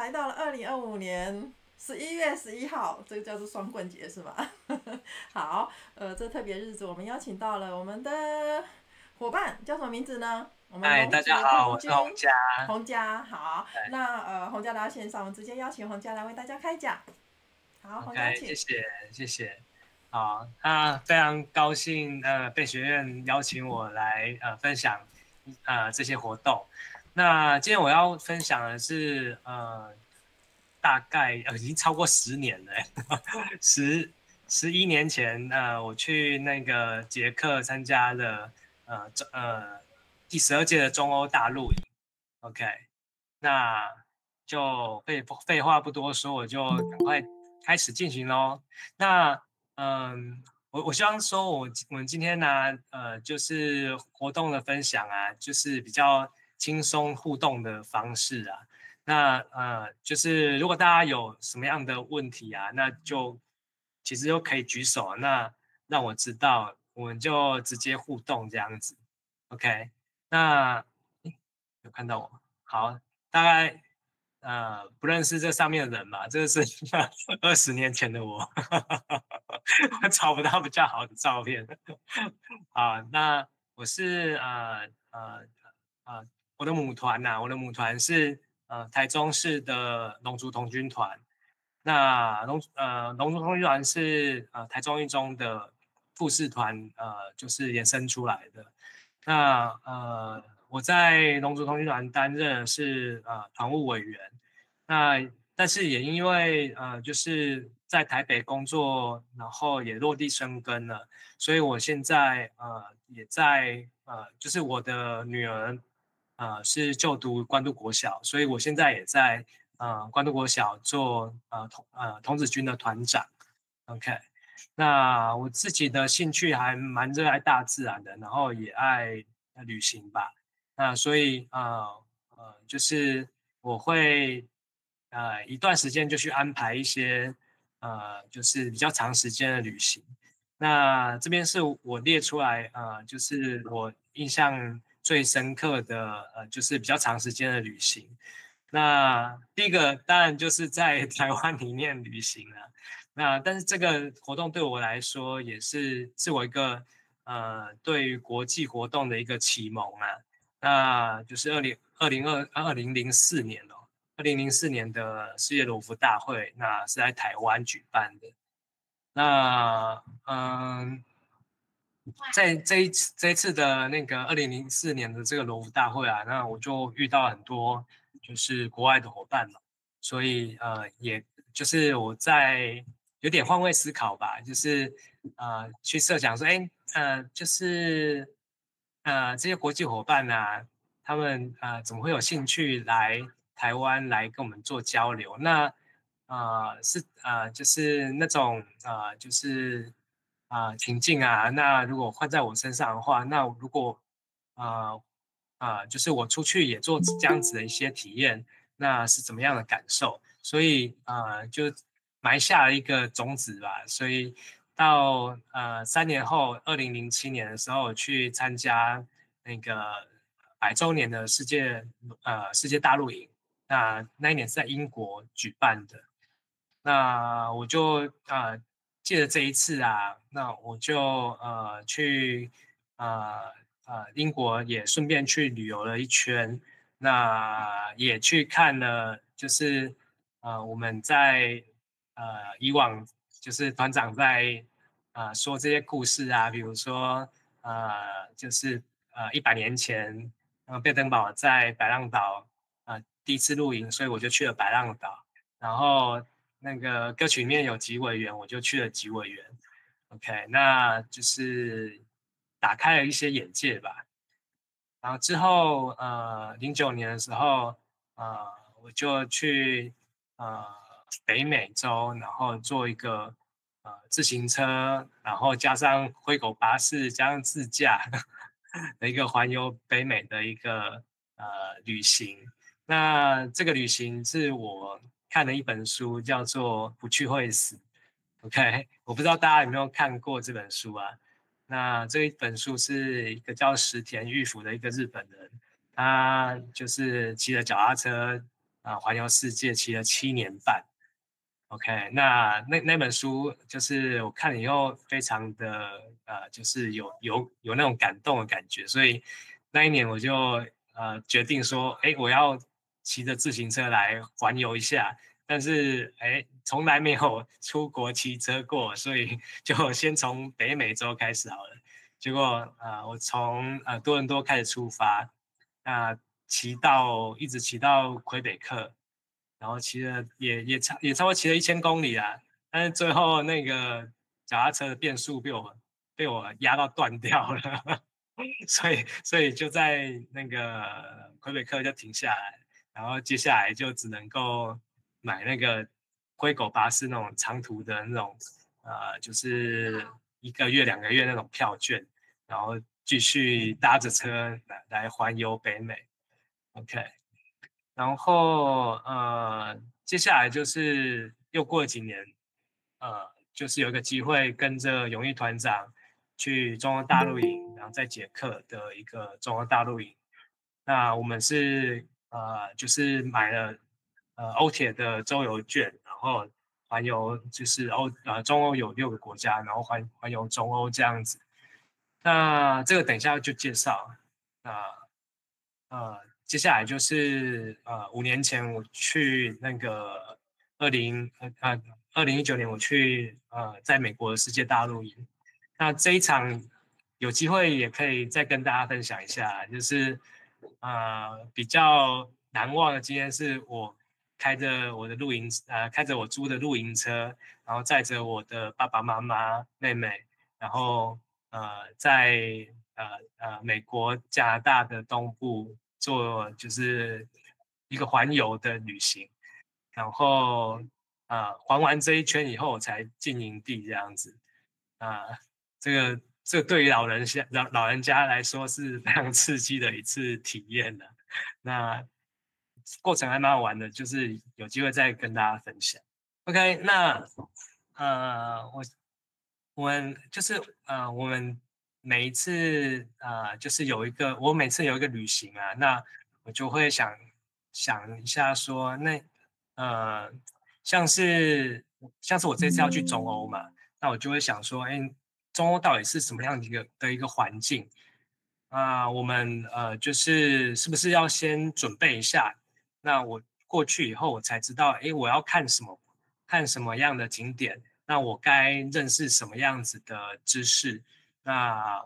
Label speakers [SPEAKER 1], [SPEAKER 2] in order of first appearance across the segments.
[SPEAKER 1] 来到了2025年11月11号，这个叫做双棍节是吗？好，这特别日子我们邀请到了我们的伙伴，叫什么名字呢？我们
[SPEAKER 2] 嗨，大家
[SPEAKER 1] 龙子
[SPEAKER 2] 好，我是
[SPEAKER 1] 将军
[SPEAKER 2] 洪佳。
[SPEAKER 1] 洪家。好，
[SPEAKER 2] 对
[SPEAKER 1] 那洪家来到线上，我们直接邀请洪家来为大家开讲。好，洪家
[SPEAKER 2] ，OK，谢
[SPEAKER 1] 请。
[SPEAKER 2] 谢谢谢。好，那非常高兴被学院邀请我来分享这些活动。那今天我要分享的是大概已经超过10年了，11年前我去那个捷克参加了第12届的中欧大陆营。OK，那就废话不多说，我就赶快开始进行喽。那我希望说我们今天呢，就是活动的分享啊，就是比较轻松互动的方式啊。那就是如果大家有什么样的问题啊，那就其实都可以举手啊，那让我知道，我们就直接互动这样子。OK，那诶有看到我吗？好，大概不认识这上面的人吧，这个是20年前的我，我找不到比较好的照片。啊，那我是呃我的母团呐、我的母团是台中市的龙族童军团。那龙族童军团是台中一中的副士团就是衍生出来的。那我在龙族童军团担任的是团务委员。那但是也因为就是在台北工作，然后也落地生根了，所以我现在也在就是我的女儿是就读关渡国小，所以我现在也在关渡国小做童子军的团长。OK，那我自己的兴趣还蛮热爱大自然的，然后也爱旅行吧。那所以就是我会一段时间就去安排一些就是比较长时间的旅行。那这边是我列出来就是我印象最深刻的就是比较长时间的旅行。那第一个当然就是在台湾里面旅行了。那但是这个活动对我来说也是我一个对于国际活动的一个启蒙啊。那就是2004年哦，2004年的世界罗浮大会，那是在台湾举办的。那在这一次的那个2004年的这个罗浮大会啊，那我就遇到很多就是国外的伙伴嘛，所以也就是我在有点换位思考吧，就是去设想说，哎，就是这些国际伙伴啊，他们怎么会有兴趣来台湾来跟我们做交流？那就是那种就是情境啊。那如果换在我身上的话，那如果呃就是我出去也做这样子的一些体验，那是怎么样的感受？所以就埋下了一个种子吧。所以到3年后，2007年的时候去参加那个100周年的世界大陆营。那一年是在英国举办的。那我就借着这一次啊，那我就去呃英国也顺便去旅游了一圈。那也去看了，就是我们在以往就是团长在说这些故事啊，比如说就是100年前，贝登堡在白浪岛第一次露营，所以我就去了白浪岛。然后那个歌曲里面有吉尾园，我就去了吉尾园。OK，那就是打开了一些眼界吧。然后之后09年的时候，呃，我就去呃北美洲，然后做一个自行车，然后加上灰狗巴士，加上自驾的一个环游北美的一个旅行。那这个旅行是我看了一本书，叫做《不去会死》。OK，我不知道大家有没有看过这本书啊？那这一本书是一个叫石田裕福的一个日本人，他就是骑着脚踏车环游世界骑了7年半。OK，那本书就是我看了以后非常的就是有那种感动的感觉，所以那一年我就决定说，哎，我要骑着自行车来环游一下，但是哎从来没有出国骑车过，所以就先从北美洲开始好了。结果我从多伦多开始出发，那一直骑到魁北克。然后骑了也差不多骑了1000公里啊，但是最后那个脚踏车的变速被我压到断掉了，所以就在那个魁北克就停下来，然后接下来就只能够买那个灰狗巴士那种长途的那种就是1个月2个月那种票券，然后继续搭着车来环游北美。OK。然后接下来就是又过了几年，就是有一个机会跟着永义团长去中欧大陆营，然后在捷克的一个中欧大陆营。那我们是就是买了欧铁的周游券，然后环游就是中欧有6个国家，然后环游中欧这样子。那这个等一下就介绍。接下来就是5年前我去那个2019年我去在美国的世界大陆营。那这一场有机会也可以再跟大家分享一下，就是比较难忘的经验是我开着我租的露营车，然后载着我的爸爸妈妈妹妹，然后在美国加拿大的东部做就是一个环游的旅行，然后环完这一圈以后才进营地这样子。这个对于老人家来说是非常刺激的一次体验的。那过程还蛮好玩的，就是有机会再跟大家分享。OK，那我们就是我们每一次就是我每次有一个旅行啊，那我就会想一下说，那呃像是我这次要去中欧嘛，那我就会想说，哎，中欧到底是什么样的一个环境？我们就是是不是要先准备一下？那我过去以后，我才知道，哎，我要看什么样的景点，那我该认识什么样子的知识？那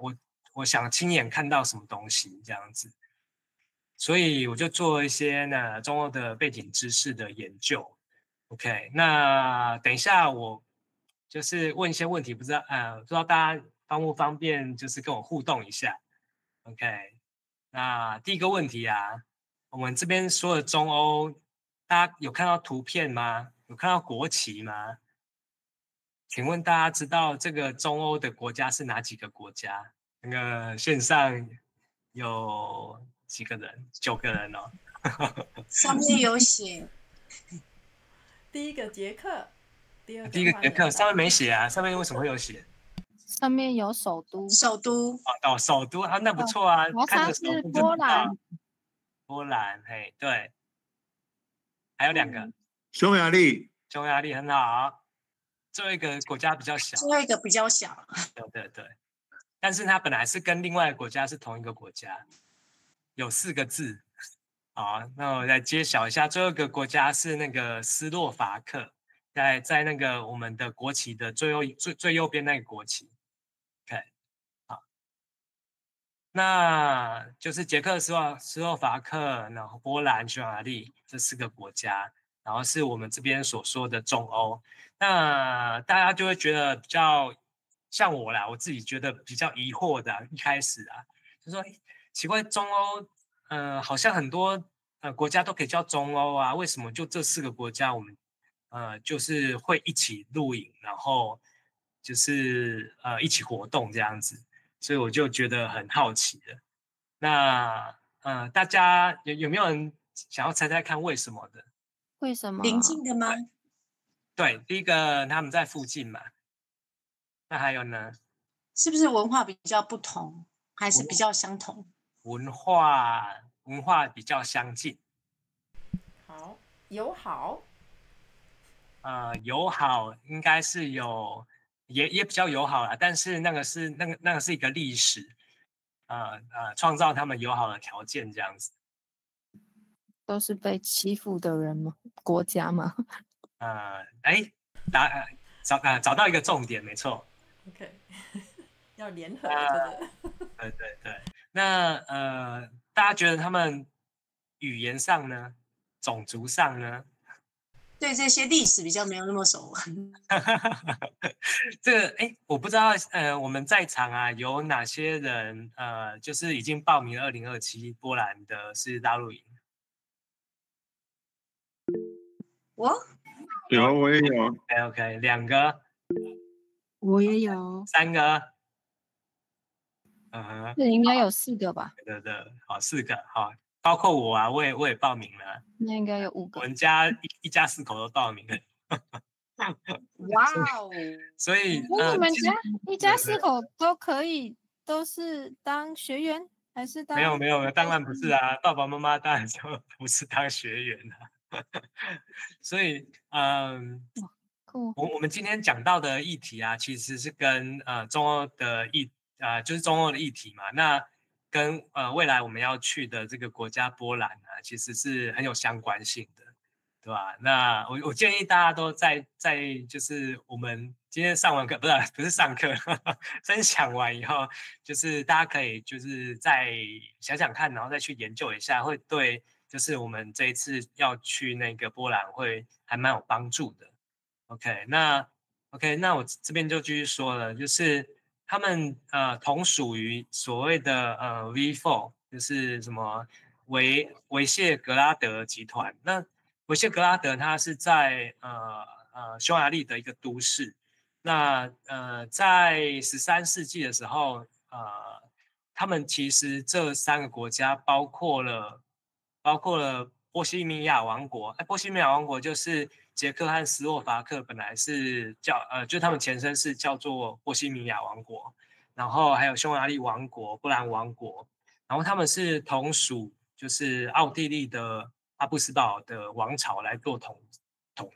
[SPEAKER 2] 我想亲眼看到什么东西这样子，所以我就做一些呢中欧的背景知识的研究。OK，那等一下我就是问一些问题，不知道大家方不方便，就是跟我互动一下。OK，那第一个问题啊，我们这边说的中欧，大家有看到图片吗？有看到国旗吗？请问大家知道这个中欧的国家是哪几个国家？那个线上有几个人？9个人哦。
[SPEAKER 3] 上面有写，
[SPEAKER 1] 第一个捷克，第二
[SPEAKER 2] 第一个捷克上面没写啊，上面为什么会有写？
[SPEAKER 4] 上面有首都，
[SPEAKER 2] 首都啊，那不错啊，看着首都就
[SPEAKER 4] 波兰，
[SPEAKER 2] 波兰，嘿，对，还有2个，
[SPEAKER 5] 匈牙利
[SPEAKER 2] 很好，最后一个国家比较小，
[SPEAKER 3] 最后一个比较小，
[SPEAKER 2] 对，但是它本来是跟另外一个国家是同一个国家，有4个字。好，那我来揭晓一下，最后一个国家是那个斯洛伐克，在那个我们的国旗的最右边那个国旗。OK， 好，那就是捷克斯洛伐克，然后波兰、匈牙利这4个国家，然后是我们这边所说的中欧。那大家就会觉得比较像我啦，我自己觉得比较疑惑的，一开始啊，就说奇怪，中欧好像很多国家都可以叫中欧啊，为什么就这4个国家我们就是会一起露营，然后就是一起活动这样子，所以我就觉得很好奇的。那大家有没有人想要猜猜看为什么的？
[SPEAKER 4] 为什么？
[SPEAKER 3] 邻近的吗？
[SPEAKER 2] 对，第一个他们在附近嘛，那还有呢？
[SPEAKER 3] 是不是文化比较不同，还是比较相同？
[SPEAKER 2] 文化比较相近。
[SPEAKER 1] 好，友好，
[SPEAKER 2] 友好应该是有，也比较友好啦，但是那个是一个历史，创造他们友好的条件这样子。
[SPEAKER 4] 都是被欺负的人吗？国家吗？
[SPEAKER 2] 哎，找到一个重点，没错。
[SPEAKER 1] OK， 要联合的，
[SPEAKER 2] 对。那大家觉得他们语言上呢，种族上呢？
[SPEAKER 3] 对这些历史比较没有那么熟。
[SPEAKER 2] 这个我不知道我们在场啊有哪些人就是已经报名了2027波兰的世界大陆营？
[SPEAKER 3] 我
[SPEAKER 5] 我也有。
[SPEAKER 2] OK， 2个，
[SPEAKER 6] 我也有
[SPEAKER 2] 3个，
[SPEAKER 4] 这应该有4个吧？
[SPEAKER 2] 对，好，4个，好，包括我啊，我也报名了。
[SPEAKER 4] 那应该有5个。
[SPEAKER 2] 我们家一家4口都报名了。
[SPEAKER 3] 哇哦！
[SPEAKER 2] 所以
[SPEAKER 4] 那你们家一家4口都可以，都是当学员还是当？
[SPEAKER 2] 没有，当然不是啊，爸爸妈妈当然就不是当学员了。所以我们今天讲到的议题啊，其实是跟中欧的就是中欧的议题嘛。那跟未来我们要去的这个国家波兰啊，其实是很有相关性的，对吧？那我建议大家都在就是我们今天上完课，不是上课，分享完以后，就是大家可以就是再想想看，然后再去研究一下，会对就是我们这一次要去那个波兰会还蛮有帮助的。OK， 那我这边就继续说了，就是他们同属于所谓的V4，就是什么维谢格拉德集团。那维谢格拉德它是在匈牙利的一个都市。那在13世纪的时候，他们其实这3个国家包括了波西米亚王国。波西米亚王国就是捷克和斯洛伐克本来是就他们前身是叫做波西米亚王国，然后还有匈牙利王国、波兰王国，然后他们是同属就是奥地利的哈布斯堡的王朝来做统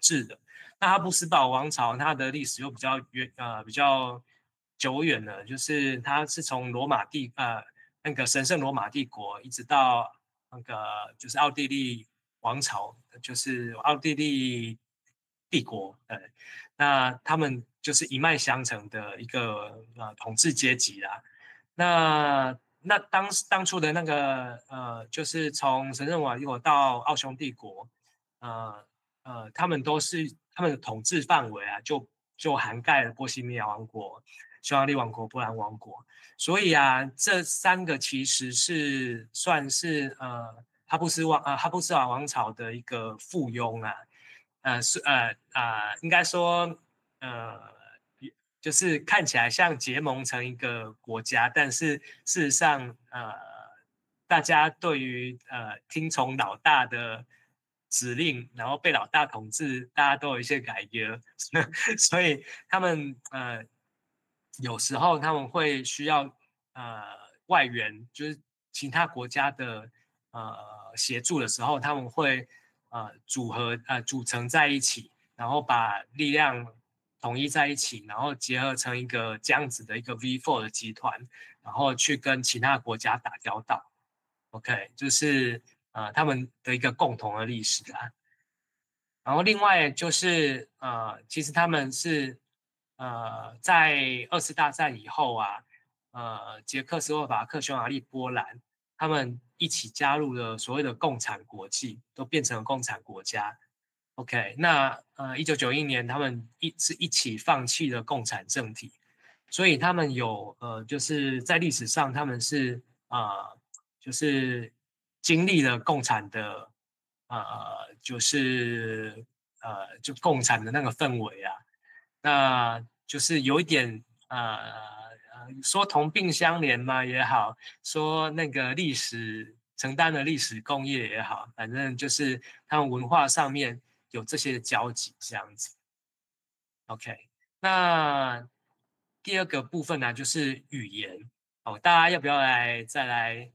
[SPEAKER 2] 治的。那哈布斯堡王朝它的历史又比较久远了，就是它是从那个神圣罗马帝国一直到那个就是奥地利王朝，就是奥地利帝国，那他们就是一脉相承的一个统治阶级啦。那当初的那个就是从神圣罗马帝国到奥匈帝国，他们的统治范围啊，就涵盖了波西米亚王国、匈牙利王国、波兰王国。所以啊，这3个其实是算是哈布斯堡王朝的一个附庸啊，应该说就是看起来像结盟成一个国家，但是事实上大家对于听从老大的指令，然后被老大统治，大家都有一些改革，所以他们有时候他们会需要外援，就是其他国家的协助的时候，他们会组成在一起，然后把力量统一在一起，然后结合成一个这样子的一个 V4 的集团，然后去跟其他国家打交道。OK， 就是他们的一个共同的历史啊。然后另外就是其实他们是在2次大战以后啊，捷克斯洛伐克、匈牙利、波兰，他们一起加入了所谓的共产国际，都变成了共产国家。OK， 那1991年他们一起放弃了共产政体，所以他们有就是在历史上他们是就是经历了共产的就是就共产的那个氛围啊，那就是有一点说同病相怜嘛也好，说那个承担了历史功业也好，反正就是他们文化上面有这些交集这样子。OK， 那第2个部分呢，就是语言。大家要不要再来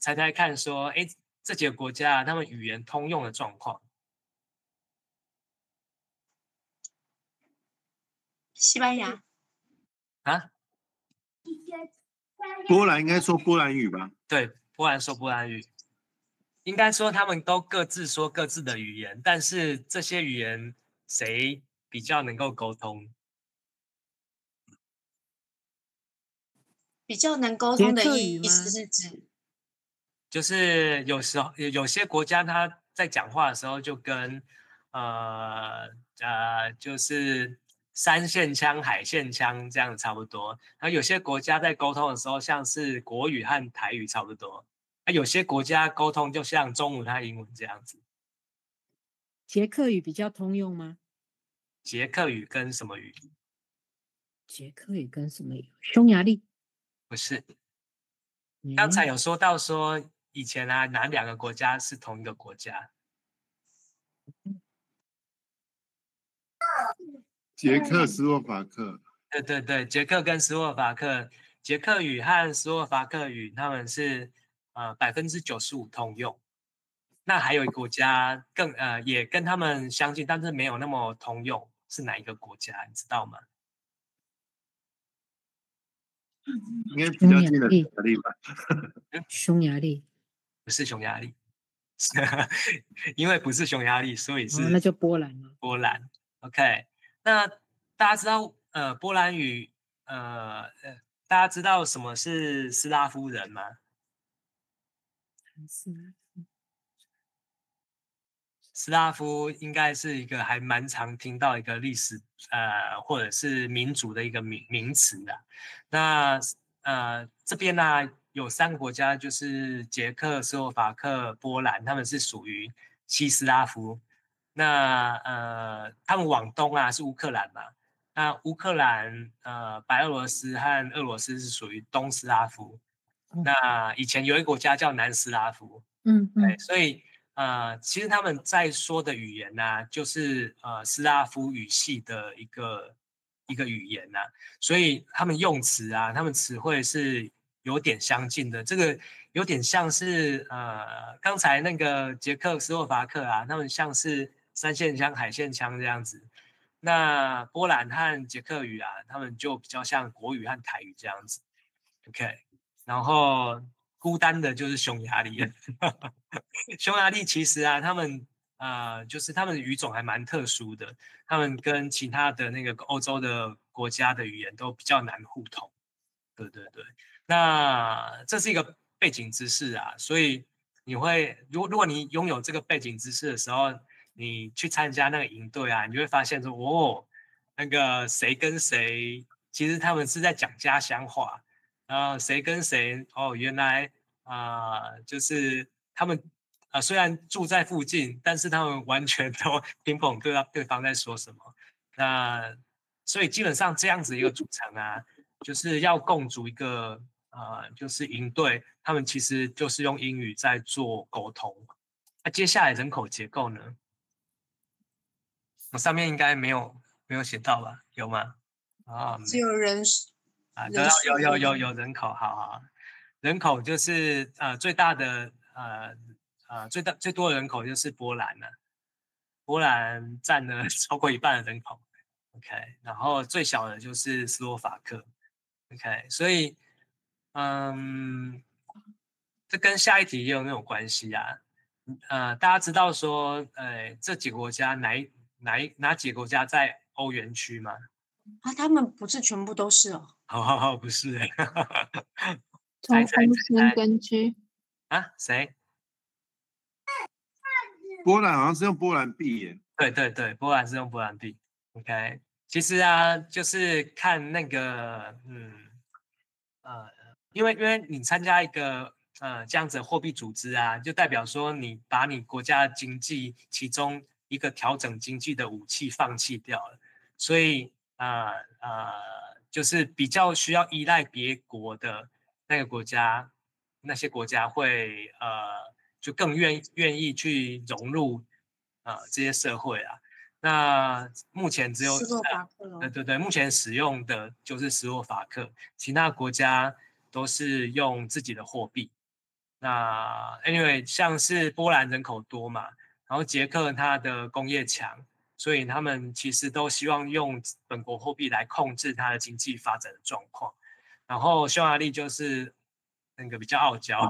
[SPEAKER 2] 猜猜看说，这几个国家他们语言通用的状况？
[SPEAKER 3] 西班牙。
[SPEAKER 2] 啊？
[SPEAKER 5] 波兰应该说波兰语吧？
[SPEAKER 2] 对，波兰说波兰语。应该说他们都各自说各自的语言，但是这些语言谁比较能够沟通？
[SPEAKER 3] 比较能沟通的
[SPEAKER 6] 捷克语
[SPEAKER 3] 意思
[SPEAKER 6] 吗
[SPEAKER 3] 是指
[SPEAKER 2] 就是有时候有些国家他在讲话的时候就跟就是山线腔、海线腔这样差不多。然后有些国家在沟通的时候，像是国语和台语差不多。那有些国家沟通就像中文和英文这样子。
[SPEAKER 6] 捷克语比较通用吗？
[SPEAKER 2] 捷克语跟什么语？
[SPEAKER 6] 捷克语跟什么语？匈牙利。
[SPEAKER 2] 不是。刚才
[SPEAKER 6] 嗯
[SPEAKER 2] 有说到说以前啊，哪两个国家是同一个国家？
[SPEAKER 5] 捷克斯洛伐克。
[SPEAKER 2] 对对对，捷克跟斯洛伐克，捷克语和斯洛伐克语他们是95%通用。那还有一个国家也跟他们相近，但是没有那么通用，是哪一个国家？你知道吗？
[SPEAKER 5] 应该比较近的匈牙利吧？
[SPEAKER 6] 匈牙利。
[SPEAKER 2] 不是匈牙利，因为不是匈牙利，所以是
[SPEAKER 6] 那就波兰了。
[SPEAKER 2] 波兰。OK， 那大家知道波兰语大家知道什么是斯拉夫人吗？斯拉夫应该是一个还蛮常听到一个历史或者是民族的一个名词的。那这边呢有3个国家，就是捷克、斯洛伐克、波兰，他们是属于西斯拉夫。那他们往东啊是乌克兰嘛？那乌克兰、白俄罗斯和俄罗斯是属于东斯拉夫。那以前有一个国家叫南斯拉夫。对，所以其实他们在说的语言呢、就是斯拉夫语系的一个语言呐、所以他们用词啊，他们词汇是有点相近的。这个有点像是刚才那个捷克斯洛伐克啊，他们像是山线腔、海线腔这样子。那波兰和捷克语啊，他们就比较像国语和台语这样子。OK， 然后孤单的就是匈牙利。匈牙利其实啊，他们就是他们的语种还蛮特殊的，他们跟其他的那个欧洲的国家的语言都比较难互通。对对对，那这是一个背景知识啊，所以你会如果你拥有这个背景知识的时候，你去参加那个营队啊，你就会发现说，哦，那个谁跟谁，其实他们是在讲家乡话。谁跟谁哦，原来就是他们虽然住在附近，但是他们完全都听不懂对方在说什么。那所以基本上这样子一个组成啊，就是要共组一个就是营队，他们其实就是用英语在做沟通。那接下来人口结构呢？我上面应该没有写到吧？有吗？
[SPEAKER 3] 只有人
[SPEAKER 2] 有人口，好，人口就是最大的最多的人口就是波兰了，波兰占了超过1半的人口 ，OK， 然后最小的就是斯洛伐克 ，OK， 所以这跟下一题也有那种关系啊，大家知道说这几个国家哪几个国家在欧元区吗？
[SPEAKER 3] 他们不是全部都是哦。
[SPEAKER 2] 好，不是
[SPEAKER 4] 从欧申根区
[SPEAKER 2] 啊？谁？
[SPEAKER 5] 波兰好像是用波兰币耶。
[SPEAKER 2] 对，波兰是用波兰币。OK， 其实啊，就是看那个因为你参加一个这样子的货币组织啊，就代表说你把你国家的经济其中一个调整经济的武器放弃掉了，所以就是比较需要依赖别国的那个国家，那些国家会就更愿意去融入这些社会啊。那目前只有
[SPEAKER 3] 斯洛伐克
[SPEAKER 2] 对，目前使用的就是斯洛伐克，其他国家都是用自己的货币。那 anyway， 像是波兰人口多嘛，然后捷克它的工业强，所以他们其实都希望用本国货币来控制它的经济发展的状况。然后匈牙利就是那个比较傲娇，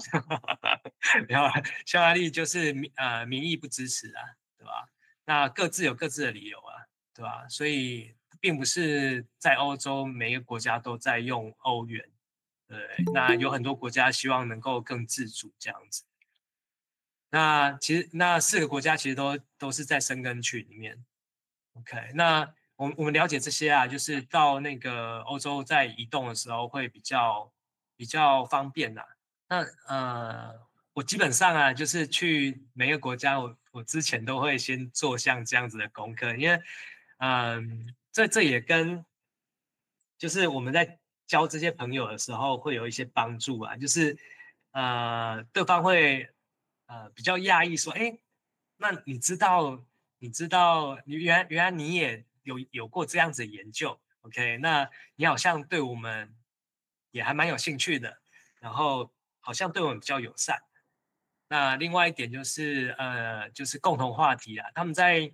[SPEAKER 2] 然后匈牙利就是民意不支持啊，对吧？那各自有各自的理由啊，对吧？所以并不是在欧洲每一个国家都在用欧元。对，那有很多国家希望能够更自主这样子。那其实那4个国家其实都是在申根区里面。OK， 那我们了解这些啊，就是到那个欧洲在移动的时候会比较方便啦。那我基本上啊，就是去每个国家，我之前都会先做像这样子的功课，因为这也跟就是我们在交这些朋友的时候会有一些帮助啊，就是对方会比较讶异说，哎，那你知道原来你也有过这样子的研究 ，OK？ 那你好像对我们也还蛮有兴趣的，然后好像对我们比较友善。那另外一点就是共同话题啊，他们在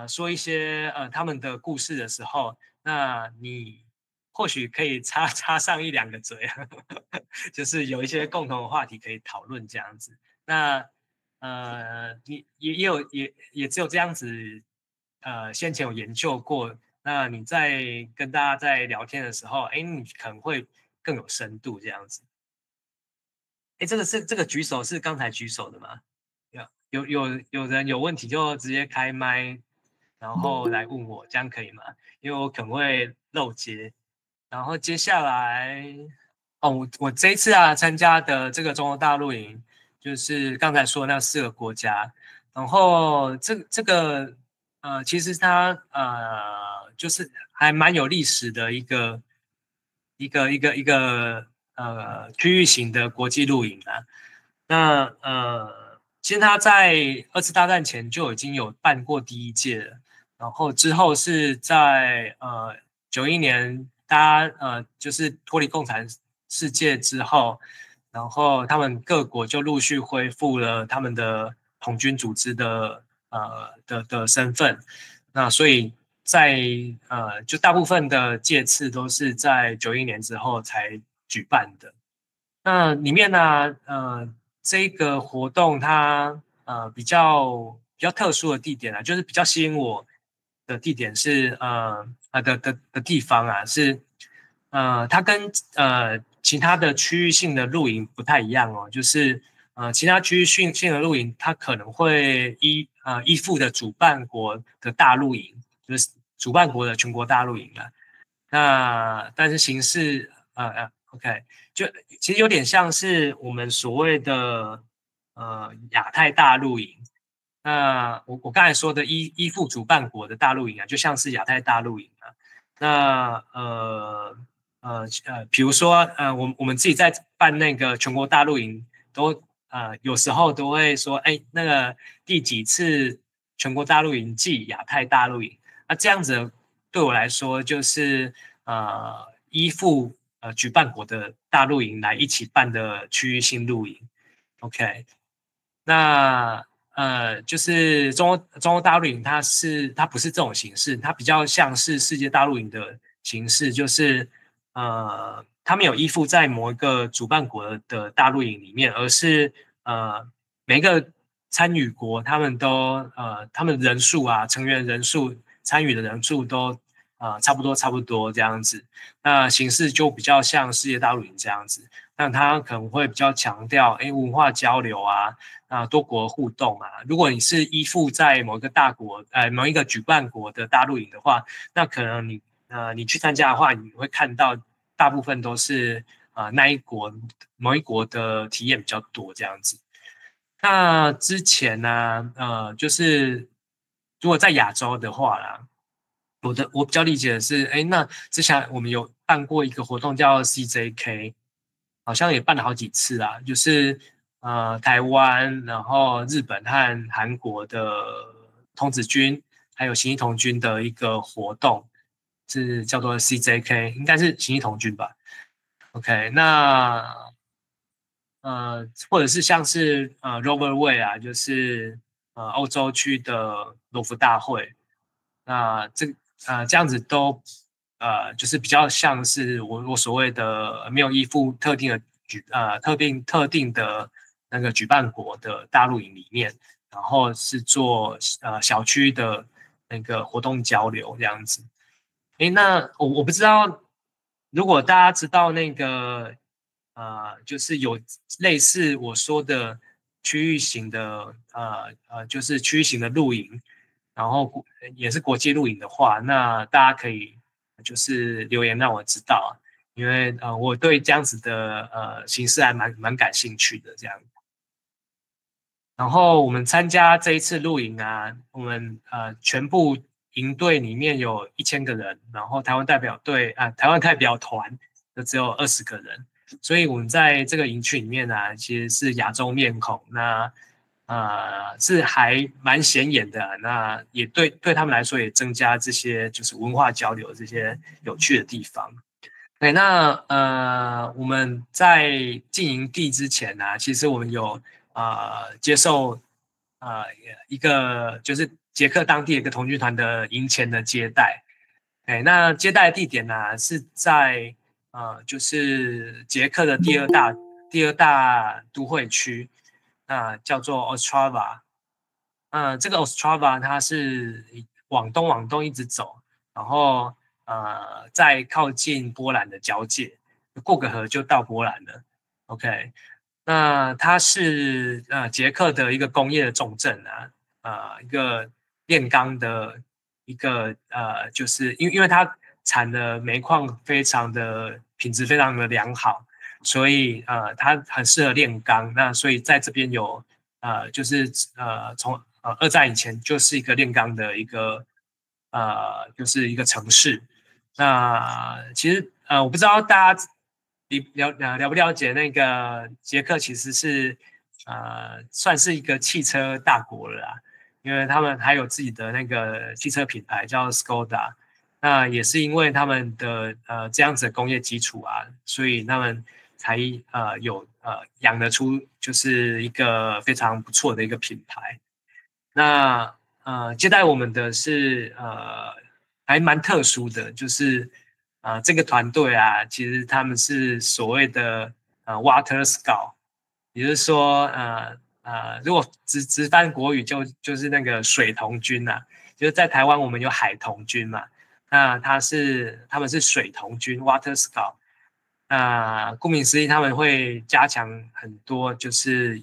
[SPEAKER 2] 说一些他们的故事的时候，那你或许可以插上1、2个嘴啊，就是有一些共同的话题可以讨论这样子。那你也只有这样子，先前有研究过，那你在跟大家在聊天的时候，哎，你可能会更有深度这样子。哎，这个举手是刚才举手的吗？有人有问题就直接开麦，然后来问我，这样可以吗？因为我可能会漏接。然后接下来，我这一次参加的这个中欧大陆营，就是刚才说的那4个国家。然后这个其实它就是还蛮有历史的一个区域型的国际露营啊。那其实他在2次大战前就已经有办过第1届了，然后之后是在91年，大家就是脱离共产世界之后，然后他们各国就陆续恢复了他们的统军组织的身份，那所以在就大部分的届次都是在91年之后才举办的。那里面呢，这个活动它比较特殊的地点啊，就是比较吸引我的地点是的地方啊，是它跟其他的区域性的露营不太一样哦，就是其他区域性的露营，它可能会依附的主办国的大露营，就是主办国的全国大露营啊。那但是形式OK， 就其实有点像是我们所谓的亚太大露营。那我刚才说的依附主办国的大露营啊，就像是亚太大露营啊。那比如说我们自己在办那个全国大露营，都有时候都会说，哎，那个第几次全国大露营暨亚太大露营？那这样子对我来说就是依附举办国的大露营来一起办的区域性露营 ，OK， 那就是中欧大露营，它不是这种形式，它比较像是世界大露营的形式，就是他们有依附在某一个主办国的大露营里面，而是每个参与国他们人数啊，成员人数参与的人数都差不多这样子，那形式就比较像世界大露营这样子。那它可能会比较强调文化交流啊，多国互动啊。如果你是依附在某一个大国某一个举办国的大露营的话，那可能你去参加的话，你会看到大部分都是那一国某一国的体验比较多这样子。那之前呢就是如果在亚洲的话啦，我比较理解的是，那之前我们有办过一个活动叫 CJK， 好像也办了好几次啦，就是台湾，然后日本和韩国的童子军，还有行义童军的一个活动，是叫做 CJK， 应该是行义童军吧。OK， 那或者是像是Rover Way 啊，就是欧洲区的罗浮大会，那这样子都就是比较像是我所谓的没有依附特定的特定的那个举办国的大陆营里面，然后是做小区的那个活动交流这样子。那我不知道，如果大家知道那个就是有类似我说的区域型的就是区域型的露营，然后也是国际露营的话，那大家可以就是留言让我知道，因为我对这样子的形式还蛮感兴趣的这样。然后我们参加这一次露营啊，我们全部营队里面有1000个人，然后台湾代表团就只有20个人，所以我们在这个营区里面啊，其实是亚洲面孔，那是还蛮显眼的，那也对他们来说也增加这些就是文化交流这些有趣的地方。对，那我们在进营地之前啊，其实我们有接受一个就是捷克当地的一个童军团的营前的接待。那接待的地点呢是在就是捷克的第二大都会区，叫做 Ostrava。这个 Ostrava 它是往东一直走，然后在靠近波兰的交界，过个河就到波兰了。OK， 那它是捷克的一个工业的重镇啊，一个炼钢的一个就是因为它产的煤矿品质非常的良好，所以它很适合炼钢。那所以在这边有就是从2战以前就是一个炼钢的一个就是一个城市。那其实我不知道大家了不了解那个捷克其实是算是一个汽车大国了啦，因为他们还有自己的那个汽车品牌叫 Skoda。那也是因为他们的这样子的工业基础啊，所以他们才有养得出就是一个非常不错的一个品牌。那接待我们的是还蛮特殊的，就是这个团队啊，其实他们是所谓的Water Scout， 也就是说如果直翻国语就是那个水童军啊，就是在台湾我们有海童军嘛，那他们是水童军 Water Scout。顾名思义，他们会加强很多就是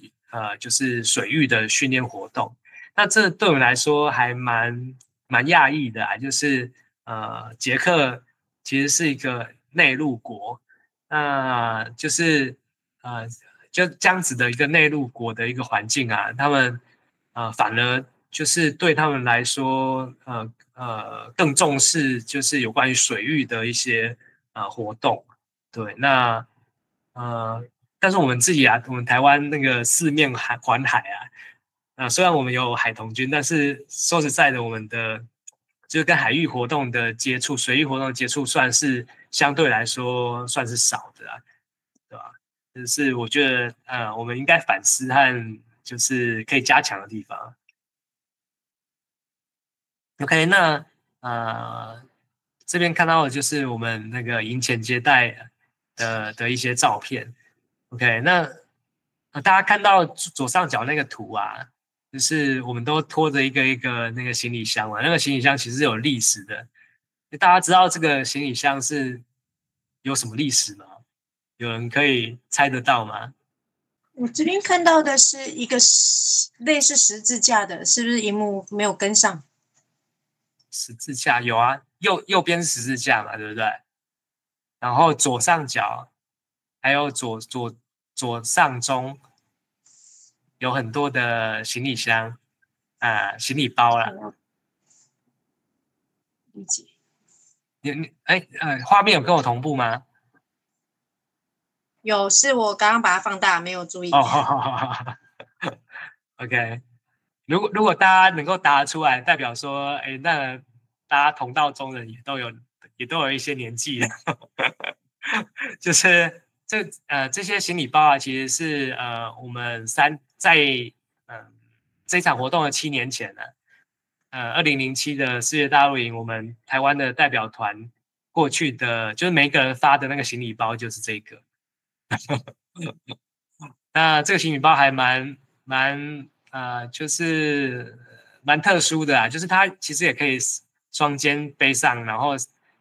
[SPEAKER 2] 水域的训练活动。那这对我们来说还蛮讶异的啊，就是捷克其实是一个内陆国，就是就这样子的一个内陆国的一个环境啊，他们反而就是对他们来说更重视就是有关于水域的一些活动。对，那但是我们自己啊，我们台湾那个四面环海啊，虽然我们有海童军，但是说实在的，我们的就是跟海域活动的接触、水域活动的接触，算是相对来说算是少的啊，对吧？就是我觉得我们应该反思和就是可以加强的地方。OK， 那这边看到的就是我们那个营前接待的一些照片。OK， 那大家看到左上角那个图啊，就是我们都拖着一个那个行李箱嘛，那个行李箱其实是有历史的。大家知道这个行李箱是有什么历史吗？有人可以猜得到吗？
[SPEAKER 3] 我这边看到的是一个类似十字架的，是不是荧幕没有跟上？
[SPEAKER 2] 十字架有啊，右边是十字架嘛，对不对？然后左上角还有左上中有很多的行李箱行李包啦。
[SPEAKER 3] 理解。
[SPEAKER 2] 画面有跟我同步吗？
[SPEAKER 3] 有，是我刚刚把它放大，没有注意。
[SPEAKER 2] OK， 如果大家能够答得出来，代表说，那大家同道中人也都有一些年纪了，就是这些行李包啊，其实是我们在这场活动的7年前呢，2007的世界大陆营，我们台湾的代表团过去的，就是每个人发的那个行李包就是这个。那这个行李包还就是蛮特殊的啊，就是它其实也可以双肩背上，然后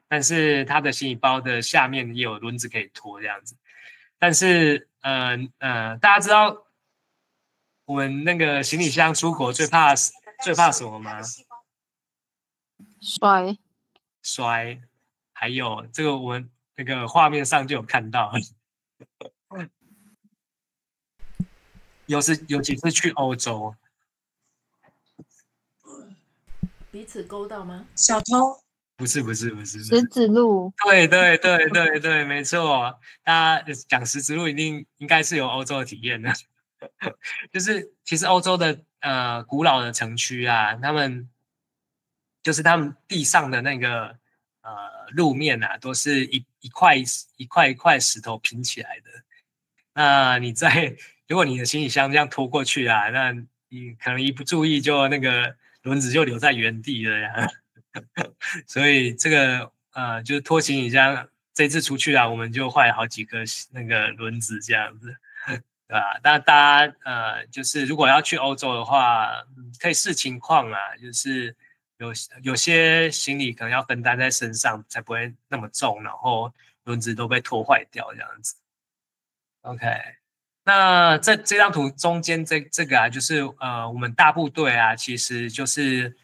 [SPEAKER 2] 但是它的行李包的下面也有轮子可以拖这样子。但是大家知道我们那个行李箱出国最怕什么吗？摔，还有这个我们那个画面上就有看到。尤其是去欧洲，
[SPEAKER 1] 彼此勾到吗？
[SPEAKER 3] 小偷？
[SPEAKER 2] 不是，
[SPEAKER 4] 石子路。
[SPEAKER 2] 对，没错。大家讲石子路应该是有欧洲的体验的，就是其实欧洲的古老的城区啊，他们地上的那个路面啊，都是一块石头拼起来的。那如果你的行李箱这样拖过去啊，那你可能一不注意就那个轮子就留在原地了呀。所以这个就是拖行李箱，这次出去啊，我们就坏了好几个那个轮子这样子，对吧？那大家就是如果要去欧洲的话，可以视情况啊，就是有些行李可能要分担在身上，才不会那么重，然后轮子都被拖坏掉这样子。OK。那这张图中间这个啊，就是我们大部队啊，其实就是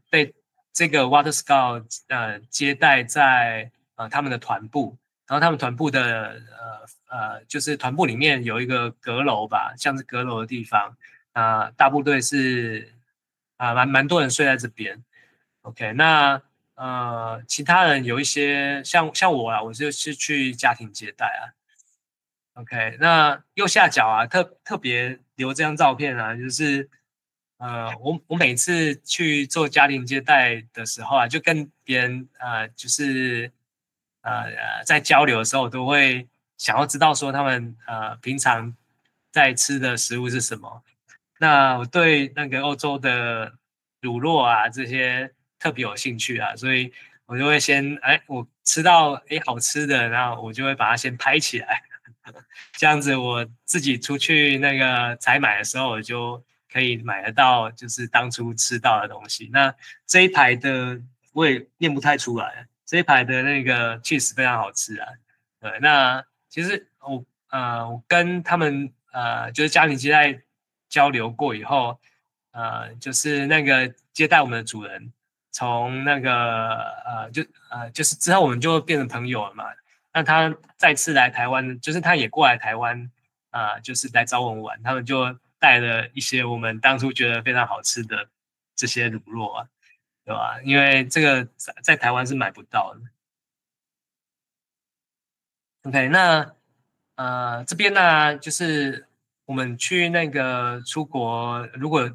[SPEAKER 2] 被这个 Water Scout 接待在他们的团部，然后他们团部的就是团部里面有一个阁楼吧，像是阁楼的地方，大部队是蛮多人睡在这边。OK， 那其他人有一些像我啊，我就是去家庭接待啊。OK， 那右下角啊，特别留这张照片啊，就是我每次去做家庭接待的时候啊，就跟别人就是在交流的时候，我都会想要知道说他们平常在吃的食物是什么。那我对那个欧洲的乳酪啊这些特别有兴趣啊，所以我就会先我吃到好吃的，然后我就会把它先拍起来。这样子我自己出去那个采买的时候，我就可以买得到，就是当初吃到的东西。那这一排的我也念不太出来，这一排的那个 cheese 非常好吃啊。对，那其实我跟他们就是家庭接待交流过以后，就是那个接待我们的主人，从那个就是之后我们就变成朋友了嘛。那他再次来台湾，就是他也过来台湾就是来找我们玩，他们就带了一些我们当初觉得非常好吃的这些乳酪啊，对吧？因为这个在台湾是买不到的。OK， 那这边呢，就是我们去那个出国，如果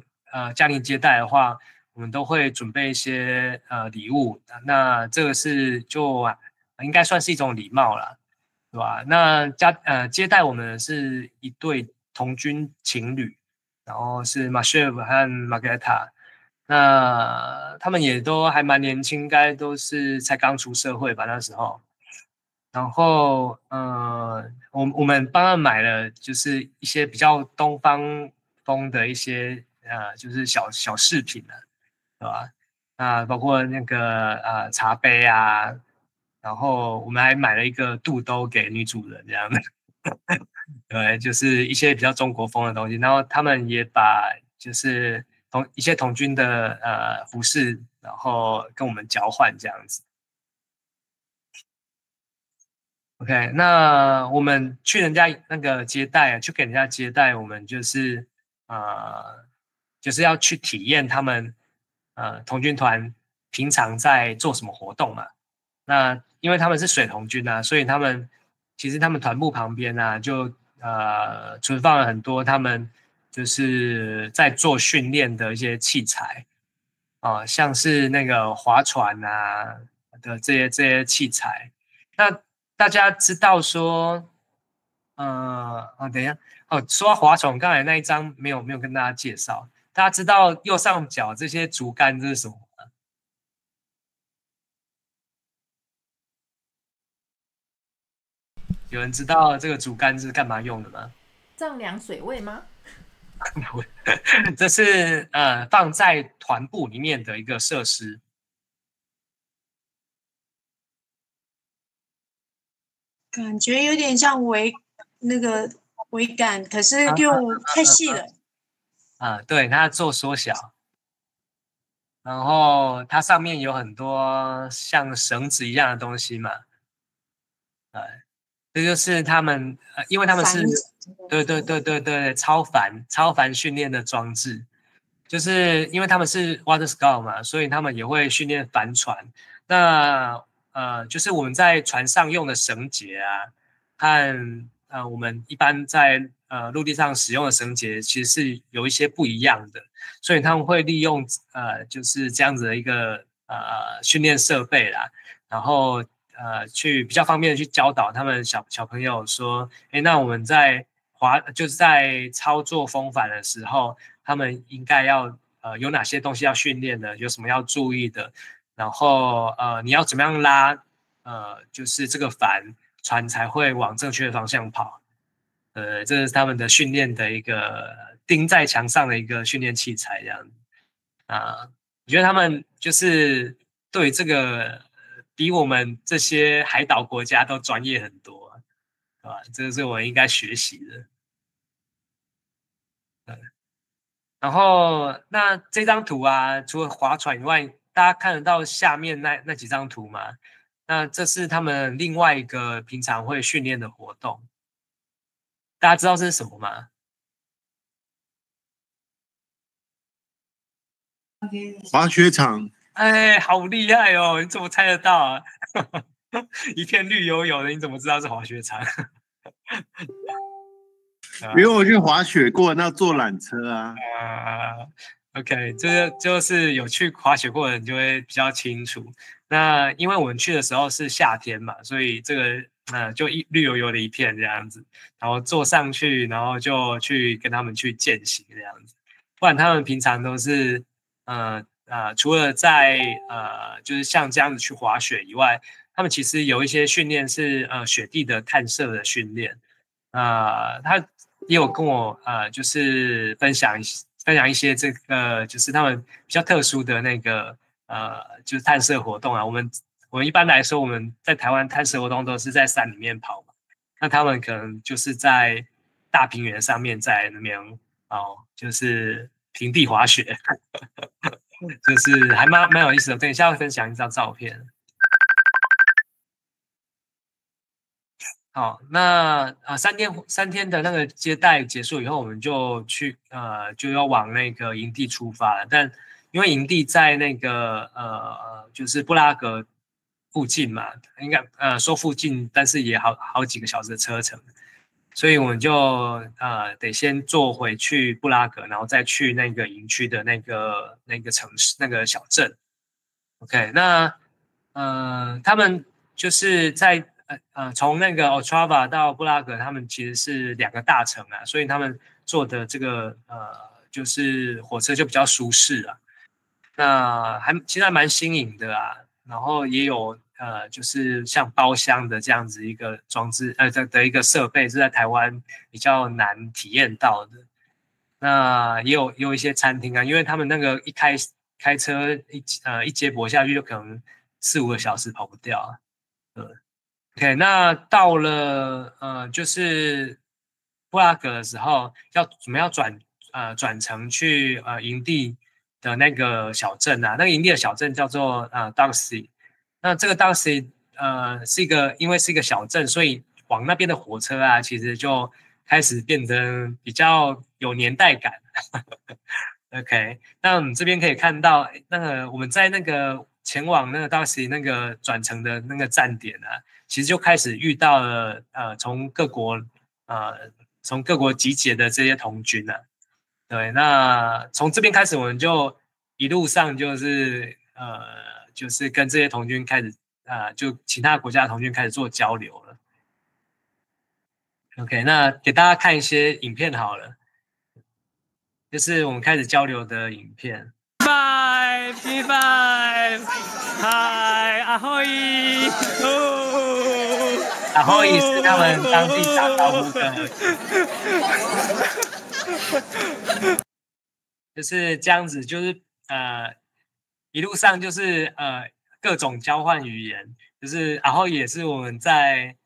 [SPEAKER 2] 家庭接待的话，我们都会准备一些礼物。那这个是应该算是一种礼貌啦，对吧？那接待我们的是一对童军情侣，然后是 Michelle 和 Margareta， 那他们也都还蛮年轻，应该都是才刚出社会吧那时候。然后我们帮他们买了就是一些比较东方风的一些就是小饰品啊，对吧？包括那个茶杯啊。然后我们还买了一个肚兜给女主人这样的，对，就是一些比较中国风的东西。然后他们也把就是一些童军的服饰，然后跟我们交换这样子。OK， 那我们去人家那个接待，去给人家接待，我们就是就是要去体验他们童军团平常在做什么活动嘛。那因为他们是水童军啊，所以其实他们团部旁边啊，就存放了很多他们就是在做训练的一些器材像是那个划船啊的这些器材。那大家知道说，等一下，说到划船，刚才那一张没有跟大家介绍。大家知道右上角这些竹竿这是什么吗？有人知道这个竹竿是干嘛用的吗？
[SPEAKER 1] 丈量水位吗？
[SPEAKER 2] 这是放在团部里面的一个设施。
[SPEAKER 3] 感觉有点像那个桅杆，可是又太细了。
[SPEAKER 2] 对，它做缩小，然后它上面有很多像绳子一样的东西嘛。这就是他们因为他们是对超凡训练的装置，就是因为他们是 water scout 嘛，所以他们也会训练帆船。那就是我们在船上用的绳结啊，和我们一般在陆地上使用的绳结其实是有一些不一样的，所以他们会利用就是这样子的一个训练设备啦，然后去比较方便的去教导他们小朋友说，那我们在就是在操作风帆的时候，他们应该要有哪些东西要训练的，有什么要注意的，然后你要怎么样拉就是这个船才会往正确的方向跑。这是他们的训练的一个钉在墙上的一个训练器材这样子。我觉得他们就是对这个比我们这些海岛国家都专业很多，对吧？这个是我应该学习的。然后那这张图啊，除了划船以外，大家看得到下面那几张图吗？那这是他们另外一个平常会训练的活动。大家知道这是什么吗？
[SPEAKER 5] 滑雪场。
[SPEAKER 2] 哎，好厉害哦！你怎么猜得到啊？一片绿油油的，你怎么知道是滑雪场？
[SPEAKER 5] 因为我去滑雪过，那坐缆车啊。
[SPEAKER 2] OK， 这就是有去滑雪过的人就会比较清楚。那因为我们去的时候是夏天嘛，所以这个就绿油油的一片这样子，然后坐上去，然后就去跟他们去健行这样子。不然他们平常都是除了在就是像这样子去滑雪以外，他们其实有一些训练是雪地的探测的训练。他也有跟我就是分享一些这个就是他们比较特殊的那个就是探测活动啊。我们一般来说我们在台湾探测活动都是在山里面跑嘛，那他们可能就是在大平原上面在那边就是平地滑雪。就是还蛮有意思的。等一下会分享一张照片。好，那三天的那个接待结束以后，我们就去就要往那个营地出发了。但因为营地在那个就是布拉格附近嘛，应该说附近，但是也好几个小时的车程，所以我们就得先坐回去布拉格，然后再去那个营区的那个城市那个小镇。OK， 那他们就是在从那个 Ostrava 到布拉格，他们其实是2个大城啊，所以他们坐的这个就是火车就比较舒适啊。那其实还蛮新颖的啊，然后也有就是像包厢的这样子一个装置的一个设备是在台湾比较难体验到的。那也有一些餐厅啊，因为他们那个一开车一接驳下去就可能4-5个小时跑不掉啊。OK， 那到了就是布拉格的时候，我们要转乘去营地的那个小镇啊，那个营地的小镇叫做Darcy。那这个 Darcy 因为是一个小镇，所以往那边的火车啊，其实就开始变得比较有年代感。OK， 那我们这边可以看到，那个我们在那个前往那个Darcy那个转乘的那个站点啊，其实就开始遇到了从各国集结的这些童军啊。对，那从这边开始，我们就一路上就是跟这些童军开始就其他国家的童军开始做交流了。OK， 那给大家看一些影片好了，就是我们开始交流的影片。P5，嗨，阿霍伊，阿霍伊是他们当地打招呼的，就是这样子，就是一路上就是各种交换语言，就是然后也是我们在